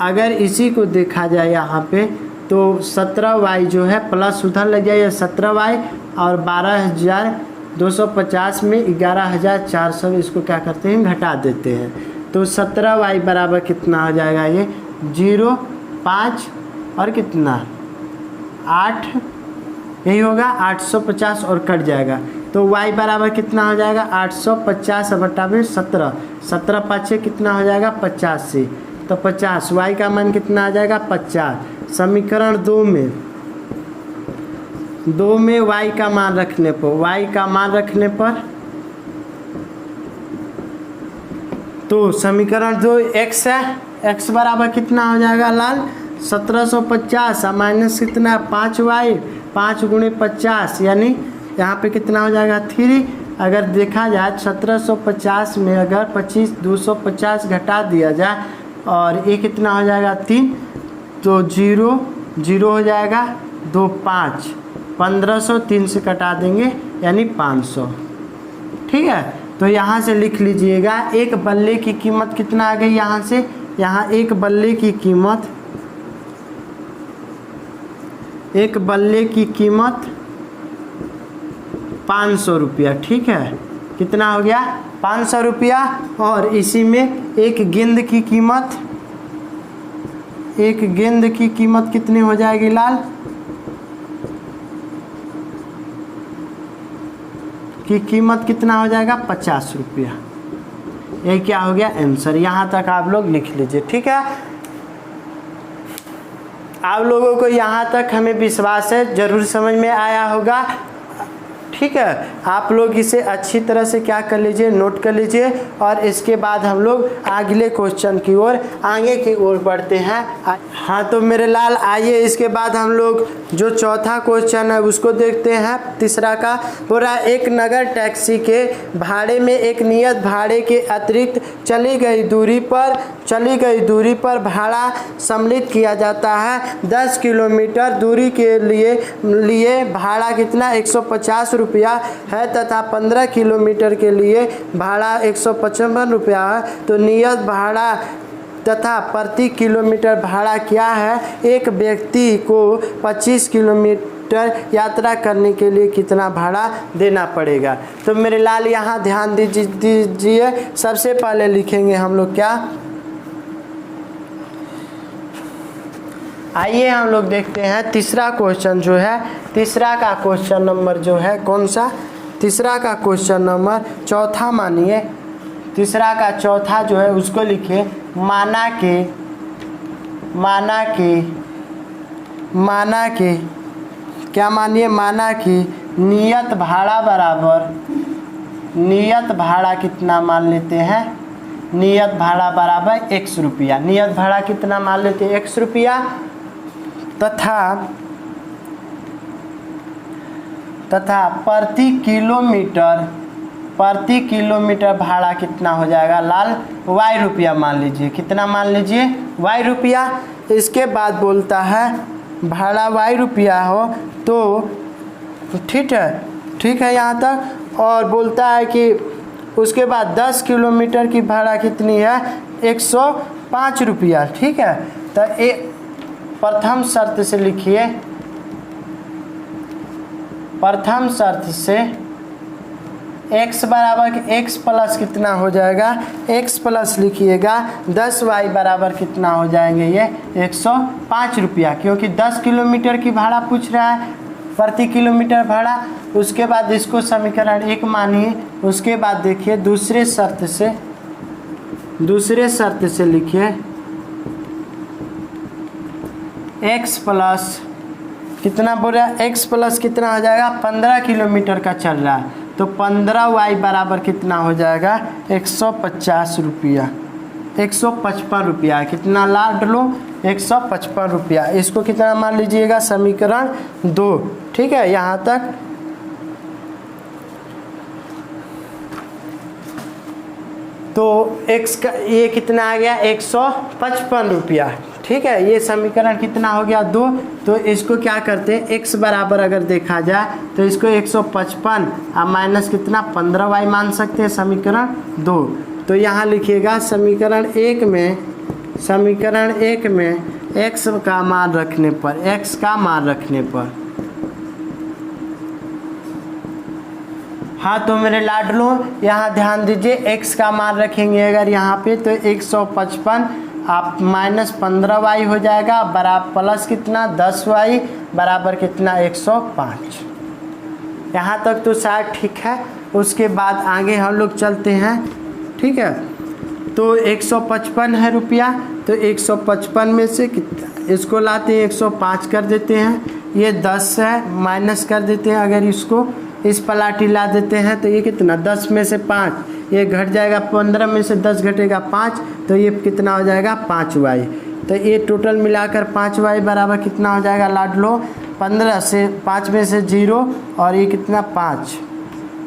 अगर इसी को देखा जाए यहाँ पे तो 17y जो है प्लस उधर लग जाएगा 17y, और 12,250 में 11,400 इसको क्या करते हैं घटा देते हैं। तो 17y बराबर कितना हो जाएगा, ये 0 5 और कितना 8, यही होगा 850 और कट जाएगा। तो y बराबर कितना हो जाएगा 850 बटा में 17, 17 5 कितना हो जाएगा 85, तो 50 y का मान कितना आ जाएगा 50। समीकरण 2 में y का मान रखने पर, तो समीकरण 2 x है, x बराबर कितना हो जाएगा लाल 1750 माइनस कितना 5y, 5 गुणे 50, यानी यहाँ पे कितना हो जाएगा 3। अगर देखा जाए 1750 में अगर 250 घटा दिया जाए और ये कितना हो जाएगा 3, तो 0 0 हो जाएगा 2 5, 1500 3 से कटा देंगे यानी 500। ठीक है, तो यहाँ से लिख लीजिएगा एक बल्ले की कीमत कितना आ गई, यहाँ से यहाँ एक बल्ले की कीमत 500 रुपया। ठीक है, कितना हो गया 500 रुपया। और इसी में एक गेंद की कीमत कितनी हो जाएगी लाल की कीमत कितना हो जाएगा 50 रुपया। ये क्या हो गया आंसर। यहाँ तक आप लोग लिख लीजिए, ठीक है। आप लोगों को यहाँ तक हमें विश्वास है जरूर समझ में आया होगा, ठीक है। आप लोग इसे अच्छी तरह से क्या कर लीजिए, नोट कर लीजिए। और इसके बाद हम लोग अगले क्वेश्चन की ओर आगे की ओर बढ़ते हैं। हाँ तो मेरे लाल आइए इसके बाद हम लोग जो चौथा क्वेश्चन है उसको देखते हैं। तीसरा का हो रहा है, एक नगर टैक्सी के भाड़े में एक नियत भाड़े के अतिरिक्त चली गई दूरी पर भाड़ा सम्मिलित किया जाता है। 10 किलोमीटर दूरी के लिए भाड़ा कितना 150 रुपया है तथा 15 किलोमीटर के लिए भाड़ा 155 रुपया है। तो नियत भाड़ा तथा प्रति किलोमीटर भाड़ा क्या है। एक व्यक्ति को 25 किलोमीटर यात्रा करने के लिए कितना भाड़ा देना पड़ेगा। तो मेरे लाल यहाँ ध्यान दीजिए। सबसे पहले लिखेंगे हम लोग क्या, आइए हम लोग देखते हैं तीसरा क्वेश्चन जो है। तीसरा का क्वेश्चन नंबर जो है कौन सा, तीसरा का क्वेश्चन नंबर चौथा मानिए। तीसरा का चौथा जो है उसको लिखिए, माना के क्या मानिए, माना कि नियत भाड़ा कितना मान लेते हैं, नियत भाड़ा बराबर 100 रुपया। नियत भाड़ा कितना मान लेते हैं 100 रुपया तथा प्रति किलोमीटर भाड़ा कितना हो जाएगा लाल y रुपया मान लीजिए। कितना मान लीजिए y रुपया। इसके बाद बोलता है भाड़ा y रुपया हो तो ठीक है यहाँ तक। और बोलता है कि उसके बाद 10 किलोमीटर की भाड़ा कितनी है 105 रुपया, ठीक है। तो प्रथम शर्त से लिखिए, प्रथम शर्त से x बराबर x प्लस कितना हो जाएगा, x प्लस लिखिएगा 10y बराबर कितना हो जाएंगे ये 105 रुपया, क्योंकि 10 किलोमीटर की भाड़ा पूछ रहा है प्रति किलोमीटर भाड़ा। उसके बाद इसको समीकरण 1 मानिए। उसके बाद देखिए दूसरे शर्त से लिखिए x प्लस कितना बोल रहा है, x प्लस कितना हो जाएगा 15 किलोमीटर का चल रहा है तो 15y बराबर कितना हो जाएगा 150 रुपया, 155 रुपया। कितना लाड लो 155 रुपया। इसको कितना मान लीजिएगा समीकरण 2, ठीक है यहाँ तक। तो x का ये कितना आ गया 155 रुपया, ठीक है। ये समीकरण कितना हो गया 2। तो इसको क्या करते हैं x बराबर अगर देखा जाए तो इसको 155 और माइनस कितना 15y मान सकते हैं समीकरण 2। तो यहाँ लिखिएगा समीकरण 1 में x का मान रखने पर, हाँ तो मेरे लाडलो यहाँ ध्यान दीजिए x का मान रखेंगे अगर यहाँ पे तो 155 आप माइनस 15y हो जाएगा बराबर प्लस कितना 10y बराबर कितना 105। यहाँ तक तो शायद ठीक है। उसके बाद आगे हम लोग चलते हैं, ठीक है। तो 155 है रुपया, तो 155 में से इसको लाते हैं 105 कर देते हैं, ये 10 है माइनस कर देते हैं। अगर इसको इस पलाटी ला देते हैं तो ये कितना 10 में से 5 ये घट जाएगा, 15 में से 10 घटेगा 5 तो ये कितना हो जाएगा 5y। तो ये टोटल मिलाकर 5y बराबर कितना हो जाएगा लाडलो 15 से 5 में से 0 और ये कितना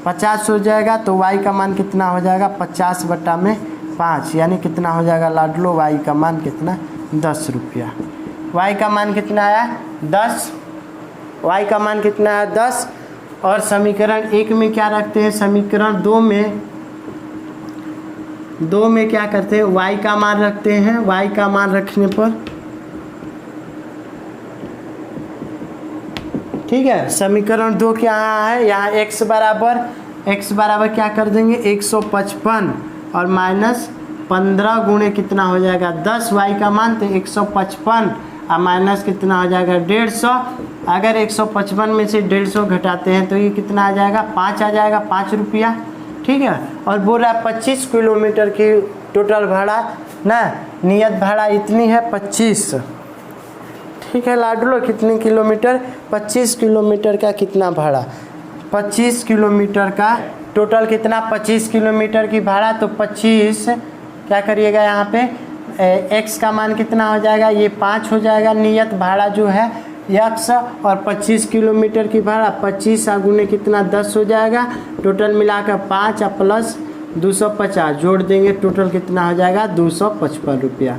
50 हो जाएगा। तो y का मान कितना हो जाएगा 50/5 यानी कितना हो जाएगा लाडलो y का मान कितना 10 रुपया। y का मान कितना आया 10, y का मान कितना आया 10। और समीकरण 1 में क्या रखते हैं, समीकरण 2 में क्या करते हैं y का मान रखते हैं। y का मान रखने पर ठीक है समीकरण 2 क्या है, यहाँ x बराबर x बराबर क्या कर देंगे 155 और माइनस 15 गुणे कितना हो जाएगा 10 y का मान, तो 155 और माइनस कितना हो जाएगा 150। अगर 155 में से 150 घटाते हैं तो ये कितना आ जाएगा 5 आ जाएगा, 5 रुपया। ठीक है, और बोल रहा है 25 किलोमीटर की टोटल भाड़ा ना, नियत भाड़ा इतनी है 25। ठीक है लाडलो, कितनी किलोमीटर 25 किलोमीटर का कितना भाड़ा 25 किलोमीटर का टोटल कितना 25 किलोमीटर की भाड़ा, तो 25 क्या करिएगा यहाँ पे x का मान कितना हो जाएगा, ये 5 हो जाएगा नियत भाड़ा जो है x, और 25 किलोमीटर की भाड़ा 25 गुने कितना 10 हो जाएगा, टोटल मिलाकर 5 प्लस 250 जोड़ देंगे, टोटल कितना हो जाएगा 255 रुपया।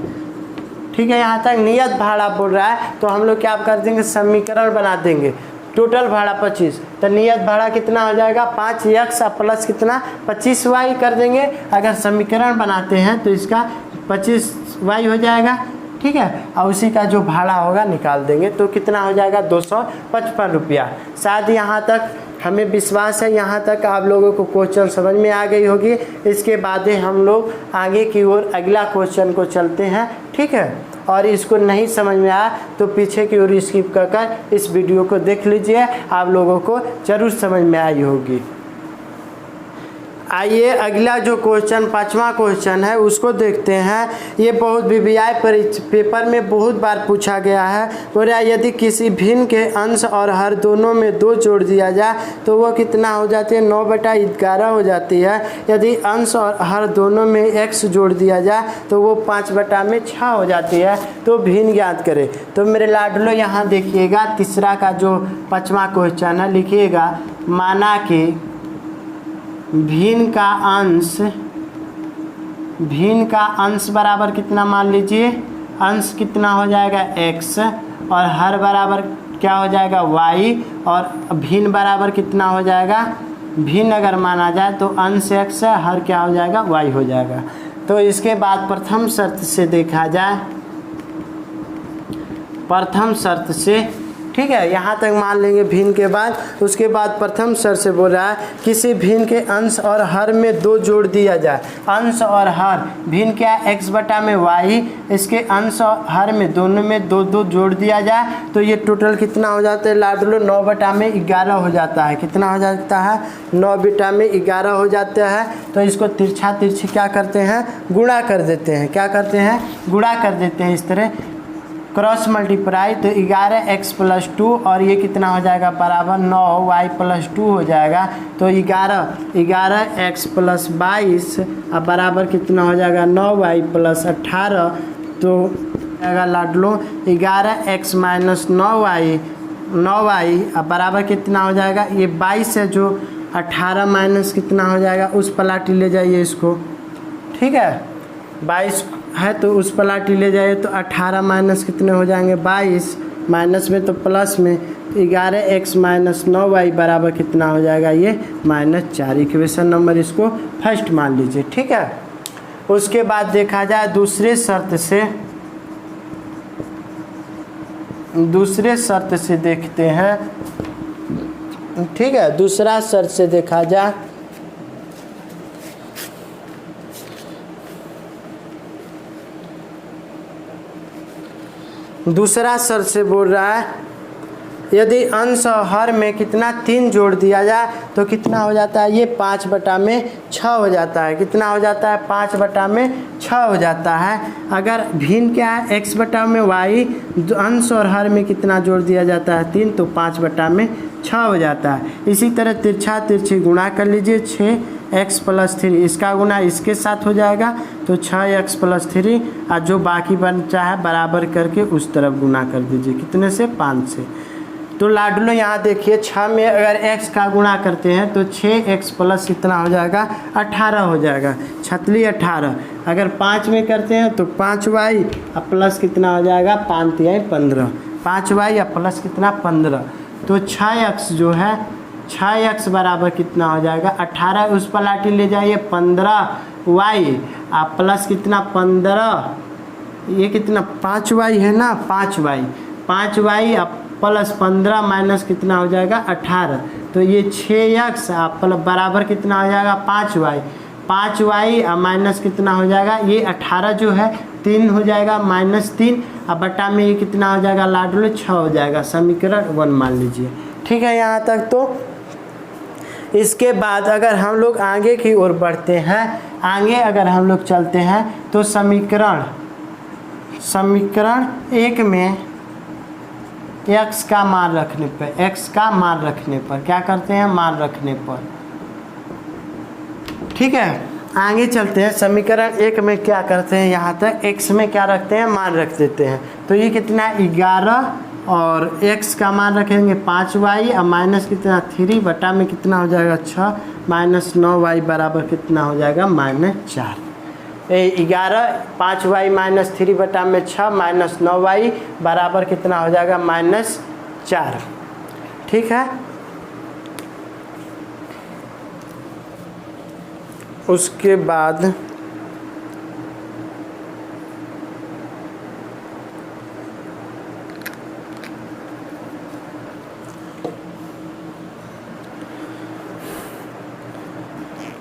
ठीक है, यहाँ तक नियत भाड़ा बोल रहा है, तो हम लोग क्या कर देंगे समीकरण बना देंगे। टोटल भाड़ा 25, तो नियत भाड़ा कितना हो जाएगा 5x प्लस कितना 25y कर देंगे। अगर समीकरण बनाते हैं तो इसका 25y हो जाएगा। ठीक है, और उसी का जो भाड़ा होगा निकाल देंगे, तो कितना हो जाएगा 255 रुपया। शायद यहाँ तक हमें विश्वास है यहाँ तक आप लोगों को क्वेश्चन समझ में आ गई होगी। इसके बाद हम लोग आगे की ओर अगला क्वेश्चन को चलते हैं। ठीक है, और इसको नहीं समझ में आया तो पीछे की ओर स्किप कर इस वीडियो को देख लीजिए, आप लोगों को ज़रूर समझ में आई होगी। आइए अगला जो क्वेश्चन 5वां क्वेश्चन है उसको देखते हैं। ये बहुत VVI पेपर में बहुत बार पूछा गया है। बोल रहा है यदि किसी भिन्न के अंश और हर दोनों में 2 जोड़ दिया जाए तो वह कितना हो जाती है 9/11 हो जाती है। यदि अंश और हर दोनों में x जोड़ दिया जाए तो वो 5/6 हो जाती है। तो भिन्न ज्ञात करें। तो मेरे लाडलो यहाँ देखिएगा तीसरा का जो 5वां क्वेश्चन है, लिखिएगा माना कि भिन्न का अंश बराबर कितना, मान लीजिए अंश कितना हो जाएगा x और हर बराबर क्या हो जाएगा y, और भिन्न बराबर कितना हो जाएगा, भिन्न अगर माना जाए तो अंश x है, हर क्या हो जाएगा y हो जाएगा। तो इसके बाद प्रथम शर्त से देखा जाए, प्रथम शर्त से ठीक है यहाँ तक मान लेंगे भिन्न के बाद। उसके बाद प्रथम शर्त से बोल रहा है किसी भिन्न के अंश और हर में 2 जोड़ दिया जाए। अंश और हर, भिन्न क्या है x/y, इसके अंश और हर में दोनों में 2 जोड़ दिया जाए तो ये टोटल कितना हो जाता है लाडलो 9/11 हो जाता है। कितना हो जाता है 9/11 हो जाता है। तो इसको तिरछा तिरछी क्या करते हैं गुणा कर देते हैं, क्या करते हैं गुणा कर देते हैं इस तरह क्रॉस मल्टीप्लाई। तो 11x + 2 और ये कितना हो जाएगा बराबर 9y + 2 हो जाएगा। तो 11x + 22 अब बराबर कितना हो जाएगा 9y + 18। तो जाएगा लाडलो 11x - 9y अब बराबर कितना हो जाएगा, ये 22 है जो 18 माइनस कितना हो जाएगा उस पलाटी ले जाइए इसको। ठीक है, 22 है तो उस पलाटी ले जाइए तो 18 माइनस कितने हो जाएंगे 22, माइनस में तो प्लस में 11x - 9y बराबर कितना हो जाएगा ये -4। इक्वेशन नंबर इसको फर्स्ट मान लीजिए। ठीक है, उसके बाद देखा जाए दूसरे शर्त से देखते हैं। ठीक है, दूसरा शर्त से देखा जाए, दूसरा शर्त से बोल रहा है यदि अंश और हर में कितना 3 जोड़ दिया जाए तो कितना हो जाता है ये 5/6 हो जाता है। कितना हो जाता है 5/6 हो जाता है। अगर भिन्न क्या है x/y, अंश और हर में कितना जोड़ दिया जाता है 3, तो 5/6 हो जाता है। इसी तरह तिरछा तिरछी गुणा कर लीजिए 6x + 3, इसका गुना इसके साथ हो जाएगा तो 6x + 3 और जो बाकी बचा है बराबर करके उस तरफ गुना कर दीजिए। कितने से 5 से। तो लाडलो यहाँ देखिए 6 में अगर x का गुणा करते हैं तो 6x प्लस कितना हो जाएगा 18 हो जाएगा, 18। अगर 5 में करते हैं तो 5y प्लस कितना हो जाएगा 5×3 15, 5y प्लस कितना 15। तो 6x जो है 6x बराबर कितना हो जाएगा 18, उस पलाटी ले जाइए 15y प्लस कितना 15, ये कितना 5y है ना 5y प्लस 15 माइनस कितना हो जाएगा 18, तो ये 6x बराबर कितना हो जाएगा 5y, 5y और माइनस कितना हो जाएगा ये 18 जो है 3 हो जाएगा -3 और बटा में ये कितना हो जाएगा लाडलो 6 हो जाएगा, समीकरण 1 मान लीजिए। ठीक है यहाँ तक। तो इसके बाद अगर हम लोग आगे की ओर बढ़ते हैं, आगे अगर हम लोग चलते हैं तो समीकरण 1 में x का मान रखने पर, x का मान रखने पर क्या करते हैं, मान रखने पर। ठीक है आगे चलते हैं, समीकरण 1 में क्या करते हैं, यहाँ तक x में क्या रखते हैं, मान रख देते हैं। तो ये कितना 11 और x का मान रखेंगे 5y और माइनस कितना 3 बटा में कितना हो जाएगा 6 माइनस 9y बराबर कितना हो जाएगा -4। 11 5y माइनस 3 बटा में 6 माइनस 9y बराबर कितना हो जाएगा -4। ठीक है उसके बाद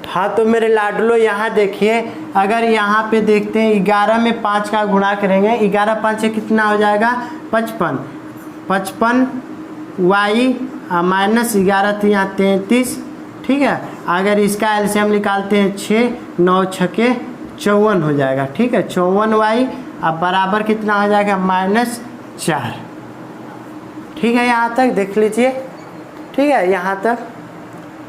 हाँ तो मेरे लाडलो यहाँ देखिए, अगर यहाँ पे देखते हैं 11 में 5 का गुणा करेंगे, 11 5 कितना हो जाएगा 55, 55 y माइनस 11 थी यहाँ 33। ठीक है अगर इसका एलसीएम निकालते हैं 6 9 6 54 हो जाएगा। ठीक है 54y अब बराबर कितना हो जाएगा -4। ठीक है यहाँ तक देख लीजिए। ठीक है यहाँ तक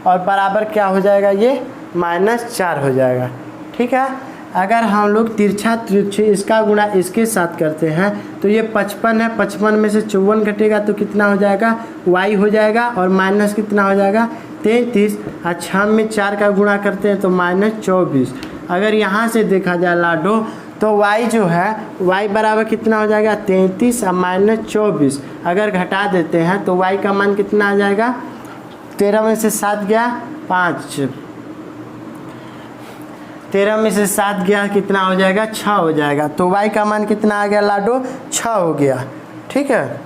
और बराबर क्या हो जाएगा ये -4 हो जाएगा। ठीक है अगर हम लोग तिरछा इसका गुणा इसके साथ करते हैं तो ये 55 है, 55 में से 54 घटेगा तो कितना हो जाएगा y हो जाएगा और माइनस कितना हो जाएगा 33 और 6 में 4 का गुणा करते हैं तो -24। अगर यहाँ से देखा जाए लाडो तो y जो है y बराबर कितना हो जाएगा 33 और -24। अगर घटा देते हैं तो y का मान कितना आ जाएगा 13 में से 7 गया 5, 13 में से 7 गया कितना हो जाएगा 6 हो जाएगा। तो y का मान कितना आ गया लाडो 6 हो गया। ठीक है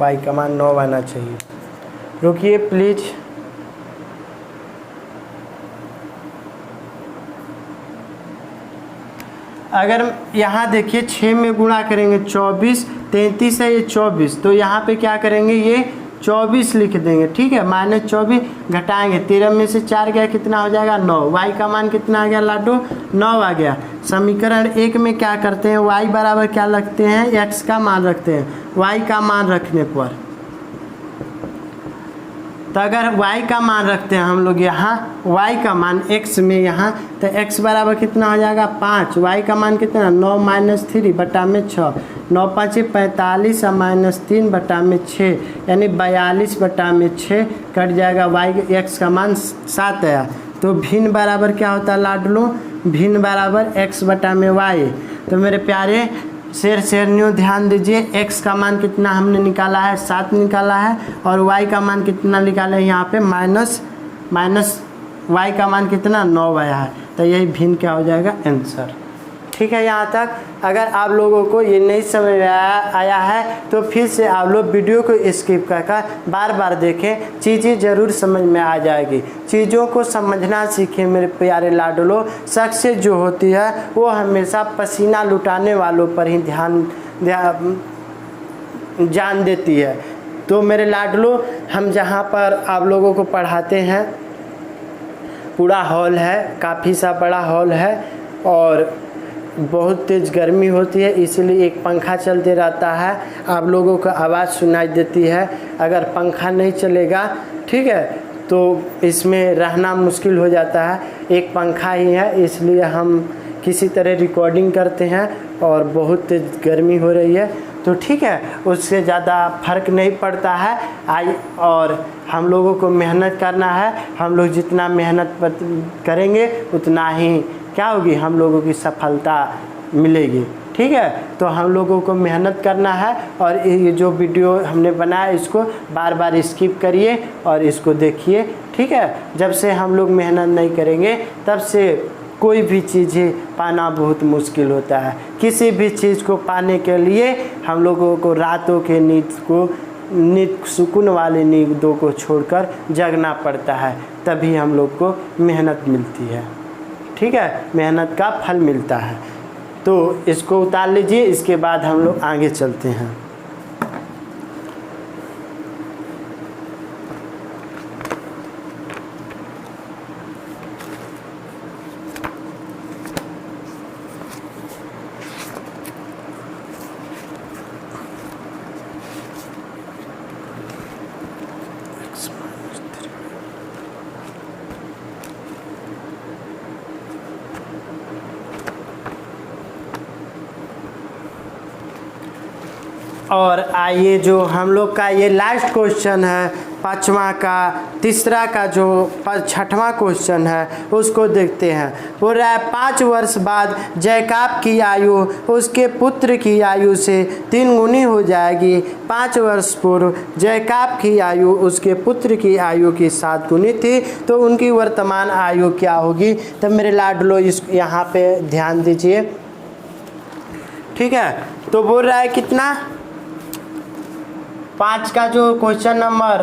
y का मान 9 आना चाहिए। रुकिए प्लीज। अगर यहाँ देखिए 6 में गुणा करेंगे 24, 33 है ये 24, तो यहाँ पे क्या करेंगे ये 24 लिख देंगे। ठीक है -24 घटाएंगे, 13 में से 4 गया कितना हो जाएगा 9, y का मान कितना आ गया लाडो 9 आ गया। समीकरण 1 में क्या करते हैं y बराबर क्या रखते हैं x का मान रखते हैं, y का मान रखने पर। तो अगर y का मान रखते हैं हम लोग यहाँ y का मान x में यहाँ, तो x बराबर कितना हो जाएगा 5, y का मान कितना 9 माइनस 3 बटा में 6, 9 5 45 और -3 बटा में 6 यानी 42 बटा में 6 कट जाएगा, y x का मान 7 आया। तो भिन्न बराबर क्या होता है लाडलो, भिन्न बराबर x बटा में y। तो मेरे प्यारे शेरनियों ध्यान दीजिए, x का मान कितना हमने निकाला है 7 निकाला है और y का मान कितना निकाला है यहाँ पे माइनस y का मान कितना 9 आया है। तो यही भिन्न क्या हो जाएगा आंसर। ठीक है यहाँ तक। अगर आप लोगों को ये नहीं समझ में आया है तो फिर से आप लोग वीडियो को स्किप कर बार बार देखें, चीज़ें ज़रूर समझ में आ जाएगी। चीज़ों को समझना सीखें मेरे प्यारे लाडलो। सक्सेस जो होती है वो हमेशा पसीना लुटाने वालों पर ही जान देती है। तो मेरे लाडलो हम जहाँ पर आप लोगों को पढ़ाते हैं पूरा हॉल है, काफ़ी सा बड़ा हॉल है और बहुत तेज़ गर्मी होती है, इसलिए एक पंखा चलते रहता है, आप लोगों को आवाज़ सुनाई देती है। अगर पंखा नहीं चलेगा ठीक है तो इसमें रहना मुश्किल हो जाता है। एक पंखा ही है इसलिए हम किसी तरह रिकॉर्डिंग करते हैं और बहुत तेज़ गर्मी हो रही है तो ठीक है उससे ज़्यादा फर्क नहीं पड़ता है। और हम लोगों को मेहनत करना है, हम लोग जितना मेहनत करेंगे उतना ही क्या होगी, हम लोगों की सफलता मिलेगी। ठीक है तो हम लोगों को मेहनत करना है और ये जो वीडियो हमने बनाया इसको बार बार स्किप करिए और इसको देखिए। ठीक है जब से हम लोग मेहनत नहीं करेंगे तब से कोई भी चीज़ें पाना बहुत मुश्किल होता है। किसी भी चीज़ को पाने के लिए हम लोगों को रातों के नींद सुकून वाली नींदों को छोड़कर जगना पड़ता है, तभी हम लोग को मेहनत मिलती है। ठीक है, मेहनत का फल मिलता है। तो इसको उतार लीजिए, इसके बाद हम लोग आगे चलते हैं। और आइए जो हम लोग का ये लास्ट क्वेश्चन है, पाँचवा का तीसरा का जो छठवां क्वेश्चन है उसको देखते हैं। बोल रहा है 5 वर्ष बाद जैकब की आयु उसके पुत्र की आयु से 3 गुनी हो जाएगी। 5 वर्ष पूर्व जैकब की आयु उसके पुत्र की आयु की 7 गुनी थी, तो उनकी वर्तमान आयु क्या होगी? तो मेरे लाडलो इस यहाँ पे ध्यान दीजिए। ठीक है, तो बोल रहा है कितना, 5 का जो क्वेश्चन नंबर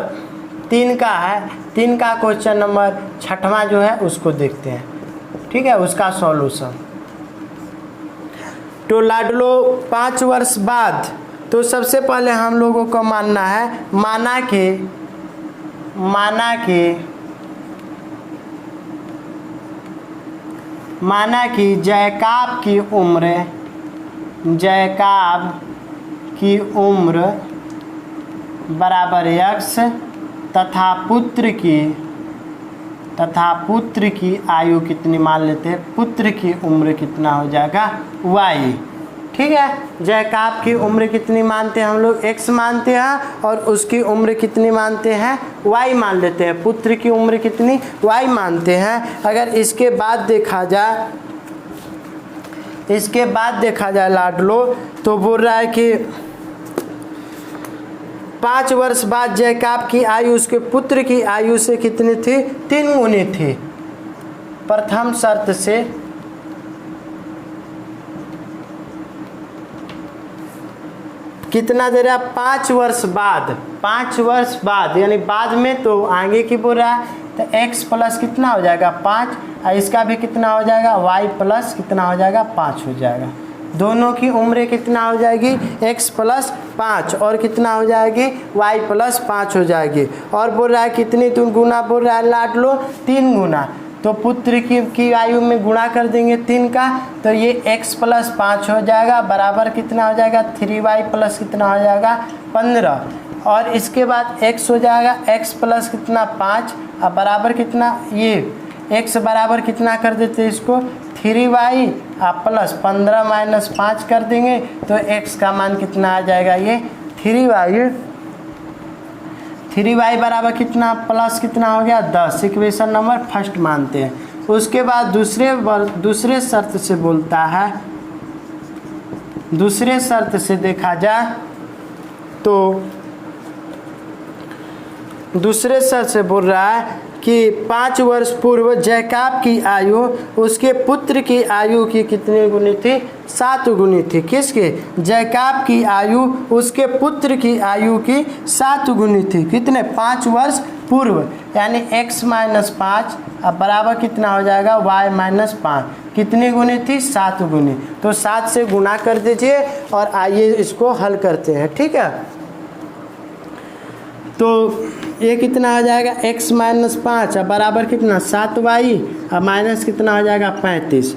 3 का है, 3 का क्वेश्चन नंबर छठवां जो है उसको देखते हैं। ठीक है, उसका सॉल्यूशन। तो लाडलो 5 वर्ष बाद, तो सबसे पहले हम लोगों को मानना है, माना कि जैकब की उम्र बराबर x तथा पुत्र की आयु कितनी मान लेते हैं, पुत्र की उम्र कितना हो जाएगा y। ठीक है, जैकब की उम्र कितनी मानते हैं हम लोग, x मानते हैं, और उसकी उम्र कितनी मानते हैं, y मान लेते हैं। पुत्र की उम्र कितनी, y मानते हैं। अगर इसके बाद देखा जाए लाडलो, तो बोल रहा है कि 5 वर्ष बाद जैकब की आयु उसके पुत्र की आयु से कितनी थी, 3 गुनी थी। प्रथम शर्त से कितना दे रहा है, 5 वर्ष बाद यानी बाद में, तो आगे की बोल रहा है, तो x प्लस कितना हो जाएगा 5, और इसका भी कितना हो जाएगा y प्लस कितना हो जाएगा 5 हो जाएगा। दोनों की उम्र कितना हो जाएगी, x प्लस 5 और कितना हो जाएगी y प्लस 5 हो जाएगी। और बोल रहा है कितनी गुना, बोल रहा है लाडलो 3 गुना। तो पुत्र की आयु में गुणा कर देंगे 3 का, तो ये x प्लस 5 हो जाएगा, बराबर कितना हो जाएगा 3y प्लस कितना हो जाएगा 15। और इसके बाद x हो जाएगा x प्लस कितना 5, और बराबर कितना, ये x बराबर कितना कर देते हैं इसको 3y प्लस 15 माइनस 5 कर देंगे, तो x का मान कितना आ जाएगा, ये 3y बराबर कितना प्लस कितना हो गया 10। इक्वेशन नंबर फर्स्ट मानते हैं। उसके बाद दूसरे शर्त से बोलता है, दूसरे शर्त से देखा जाए तो दूसरे शर्त से बोल रहा है कि 5 वर्ष पूर्व जैकब की आयु उसके पुत्र की आयु की कितनी गुनी थी, 7 गुनी थी। किसके, जैकब की आयु उसके पुत्र की आयु की 7 गुनी थी। कितने, 5 वर्ष पूर्व, यानी x माइनस 5 अब बराबर कितना हो जाएगा y माइनस 5। कितनी गुनी थी, 7 गुनी। तो 7 से गुना कर दीजिए और आइए इसको हल करते हैं। ठीक है, तो ये कितना आ जाएगा x माइनस 5 अब बराबर कितना 7y अब माइनस कितना हो जाएगा 35।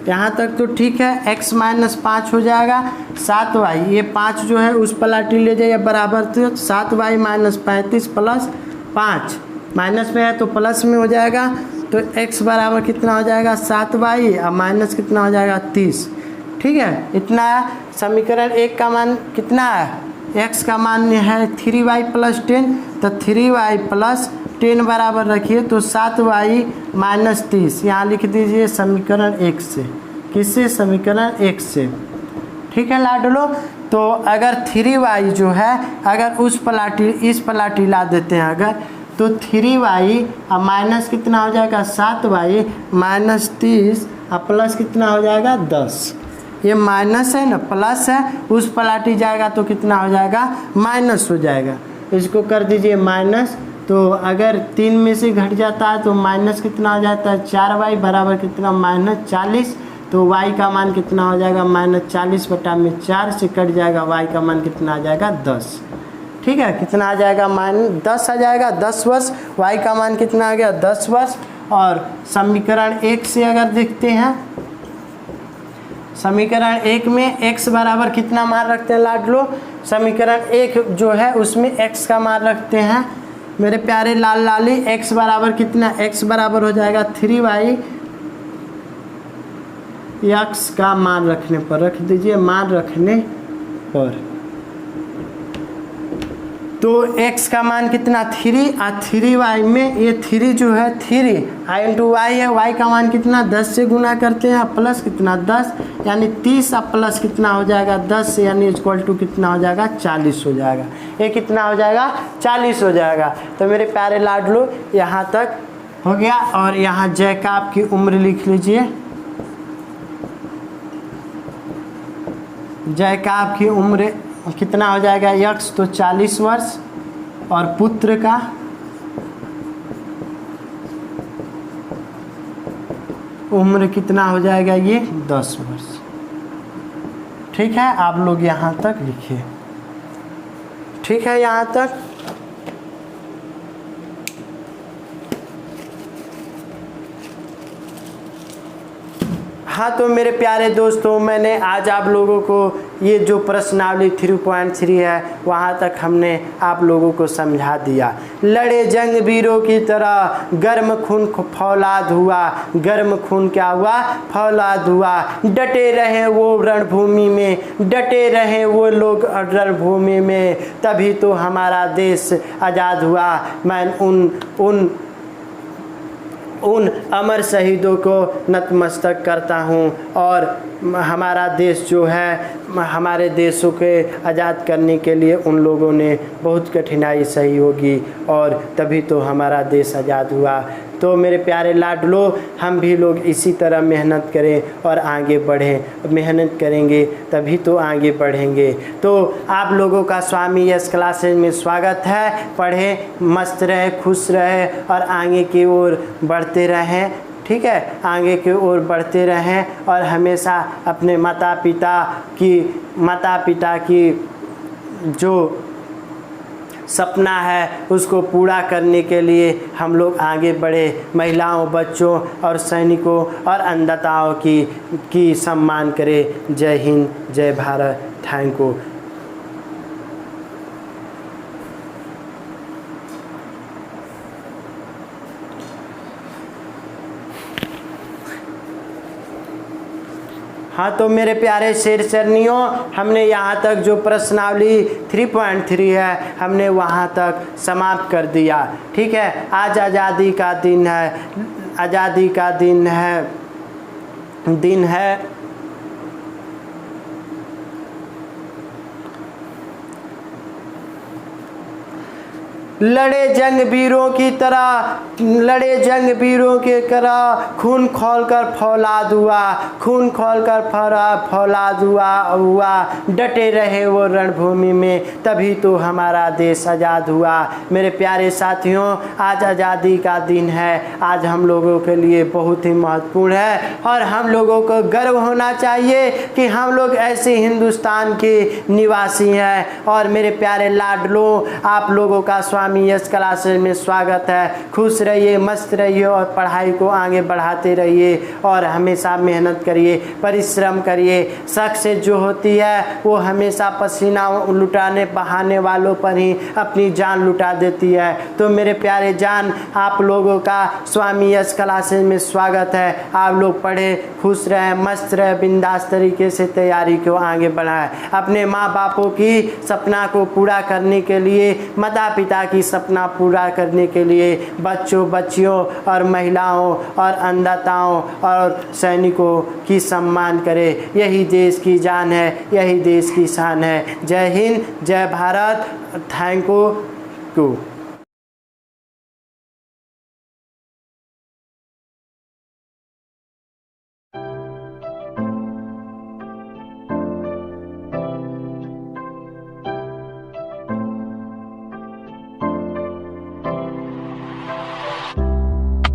यहाँ तक तो ठीक है, x माइनस 5 हो जाएगा 7y, ये 5 जो है उस पलाटी ले जाइए बराबर, तो 7y माइनस 35 प्लस 5, माइनस में है तो प्लस में हो जाएगा, तो x बराबर कितना हो जाएगा 7y अब माइनस कितना हो जाएगा 30। ठीक है, इतना समीकरण 1 का मान कितना है, x का मान है 3y प्लस 10, तो 3y प्लस 10 बराबर रखिए तो 7y माइनस 30, यहाँ लिख दीजिए समीकरण 1 से। किससे, समीकरण 1 से। ठीक है लाडलो, तो अगर 3y जो है अगर इस पलाटी ला देते हैं अगर, तो 3y अब माइनस कितना हो जाएगा 7y माइनस 30 अब प्लस कितना हो जाएगा 10। ये माइनस है ना, प्लस है, उस पलटी जाएगा तो कितना हो जाएगा माइनस हो जाएगा। इसको कर दीजिए माइनस। तो अगर 3 में से घट जाता है तो माइनस कितना हो जाता है 4y बराबर कितना -40। तो y का मान कितना हो जाएगा -40/4 से कट जाएगा, y का मान कितना आ जाएगा 10। ठीक है, कितना आ जाएगा -10 आ जाएगा, 10 वर्ष। y का मान कितना आ गया 10 वर्ष। और समीकरण 1 से अगर देखते हैं, समीकरण 1 में x बराबर कितना मान रखते हैं लाडलो, समीकरण 1 जो है उसमें x का मान रखते हैं मेरे प्यारे लाल लाली। x बराबर कितना, x बराबर हो जाएगा 3y। x का मान रखने पर, रख दीजिए मान रखने पर, तो x का मान कितना 3 और 3y में ये 3 जो है 3 i इंटू वाई है, y का मान कितना 10 से गुना करते हैं, प्लस कितना 10 यानी 30 और प्लस कितना हो जाएगा 10 यानी इक्वल टू कितना हो जाएगा 40 हो जाएगा। ये कितना हो जाएगा 40 हो जाएगा। तो मेरे प्यारे लाडलो यहाँ तक हो गया। और यहाँ जैकब की उम्र लिख लीजिए। जैकब की उम्र कितना हो जाएगा यक्स तो 40 वर्ष और पुत्र का उम्र कितना हो जाएगा ये 10 वर्ष। ठीक है, आप लोग यहाँ तक लिखिए। ठीक है, यहाँ तक। हाँ, तो मेरे प्यारे दोस्तों, मैंने आज आप लोगों को ये जो प्रश्नावली 3.3 है वहाँ तक हमने आप लोगों को समझा दिया। लड़े जंग वीरों की तरह गर्म खून फौलाद हुआ, गर्म खून क्या हुआ फौलाद हुआ। डटे रहे वो रणभूमि में, डटे रहे वो लोग रणभूमि में, तभी तो हमारा देश आज़ाद हुआ। मैं उन अमर शहीदों को नतमस्तक करता हूँ। और हमारा देश जो है, हमारे देशों के आज़ाद करने के लिए उन लोगों ने बहुत कठिनाई सही होगी और तभी तो हमारा देश आज़ाद हुआ। तो मेरे प्यारे लाडलो, हम भी लोग इसी तरह मेहनत करें और आगे बढ़ें। मेहनत करेंगे तभी तो आगे बढ़ेंगे। तो आप लोगों का स्वामी यस क्लासेज में स्वागत है। पढ़ें, मस्त रहे, खुश रहे और आगे की ओर बढ़ते रहें। ठीक है, आगे की ओर बढ़ते रहें और हमेशा अपने माता पिता की जो सपना है उसको पूरा करने के लिए हम लोग आगे बढ़े। महिलाओं, बच्चों और सैनिकों और अन्नदाताओं की सम्मान करें। जय हिंद, जय भारत। Thank you. हाँ, तो मेरे प्यारे शेर चरनियों, हमने यहाँ तक जो प्रश्नावली 3.3 है हमने वहाँ तक समाप्त कर दिया। ठीक है, आज आज़ादी का दिन है, आज़ादी का दिन है लड़े जंग वीरों की तरह, लड़े जंग वीरों के तरह, खून खौलकर फौलाद हुआ, खून खौलकर फौलाद हुआ। डटे रहे वो रणभूमि में, तभी तो हमारा देश आज़ाद हुआ। मेरे प्यारे साथियों, आज आज़ादी का दिन है। आज हम लोगों के लिए बहुत ही महत्वपूर्ण है और हम लोगों को गर्व होना चाहिए कि हम लोग ऐसे हिंदुस्तान के निवासी हैं। और मेरे प्यारे लाडलों, आप लोगों का स्वामी यस क्लासेस में स्वागत है। खुश रहिए, मस्त रहिए और पढ़ाई को आगे बढ़ाते रहिए और हमेशा मेहनत करिए, परिश्रम करिए। सक्सेस जो होती है वो हमेशा पसीना लुटाने बहाने वालों पर ही अपनी जान लुटा देती है। तो मेरे प्यारे जान, आप लोगों का स्वामी यस क्लासेस में स्वागत है। आप लोग पढ़े, खुश रहे, मस्त रहे, बिंदास तरीके से तैयारी को आगे बढ़ाएं। अपने माँ बापों की सपना को पूरा करने के लिए, माता पिता की सपना पूरा करने के लिए बच्चों, बच्चियों और महिलाओं और अन्नदाताओं और सैनिकों की सम्मान करें। यही देश की जान है, यही देश की शान है। जय हिंद, जय भारत। Thank you.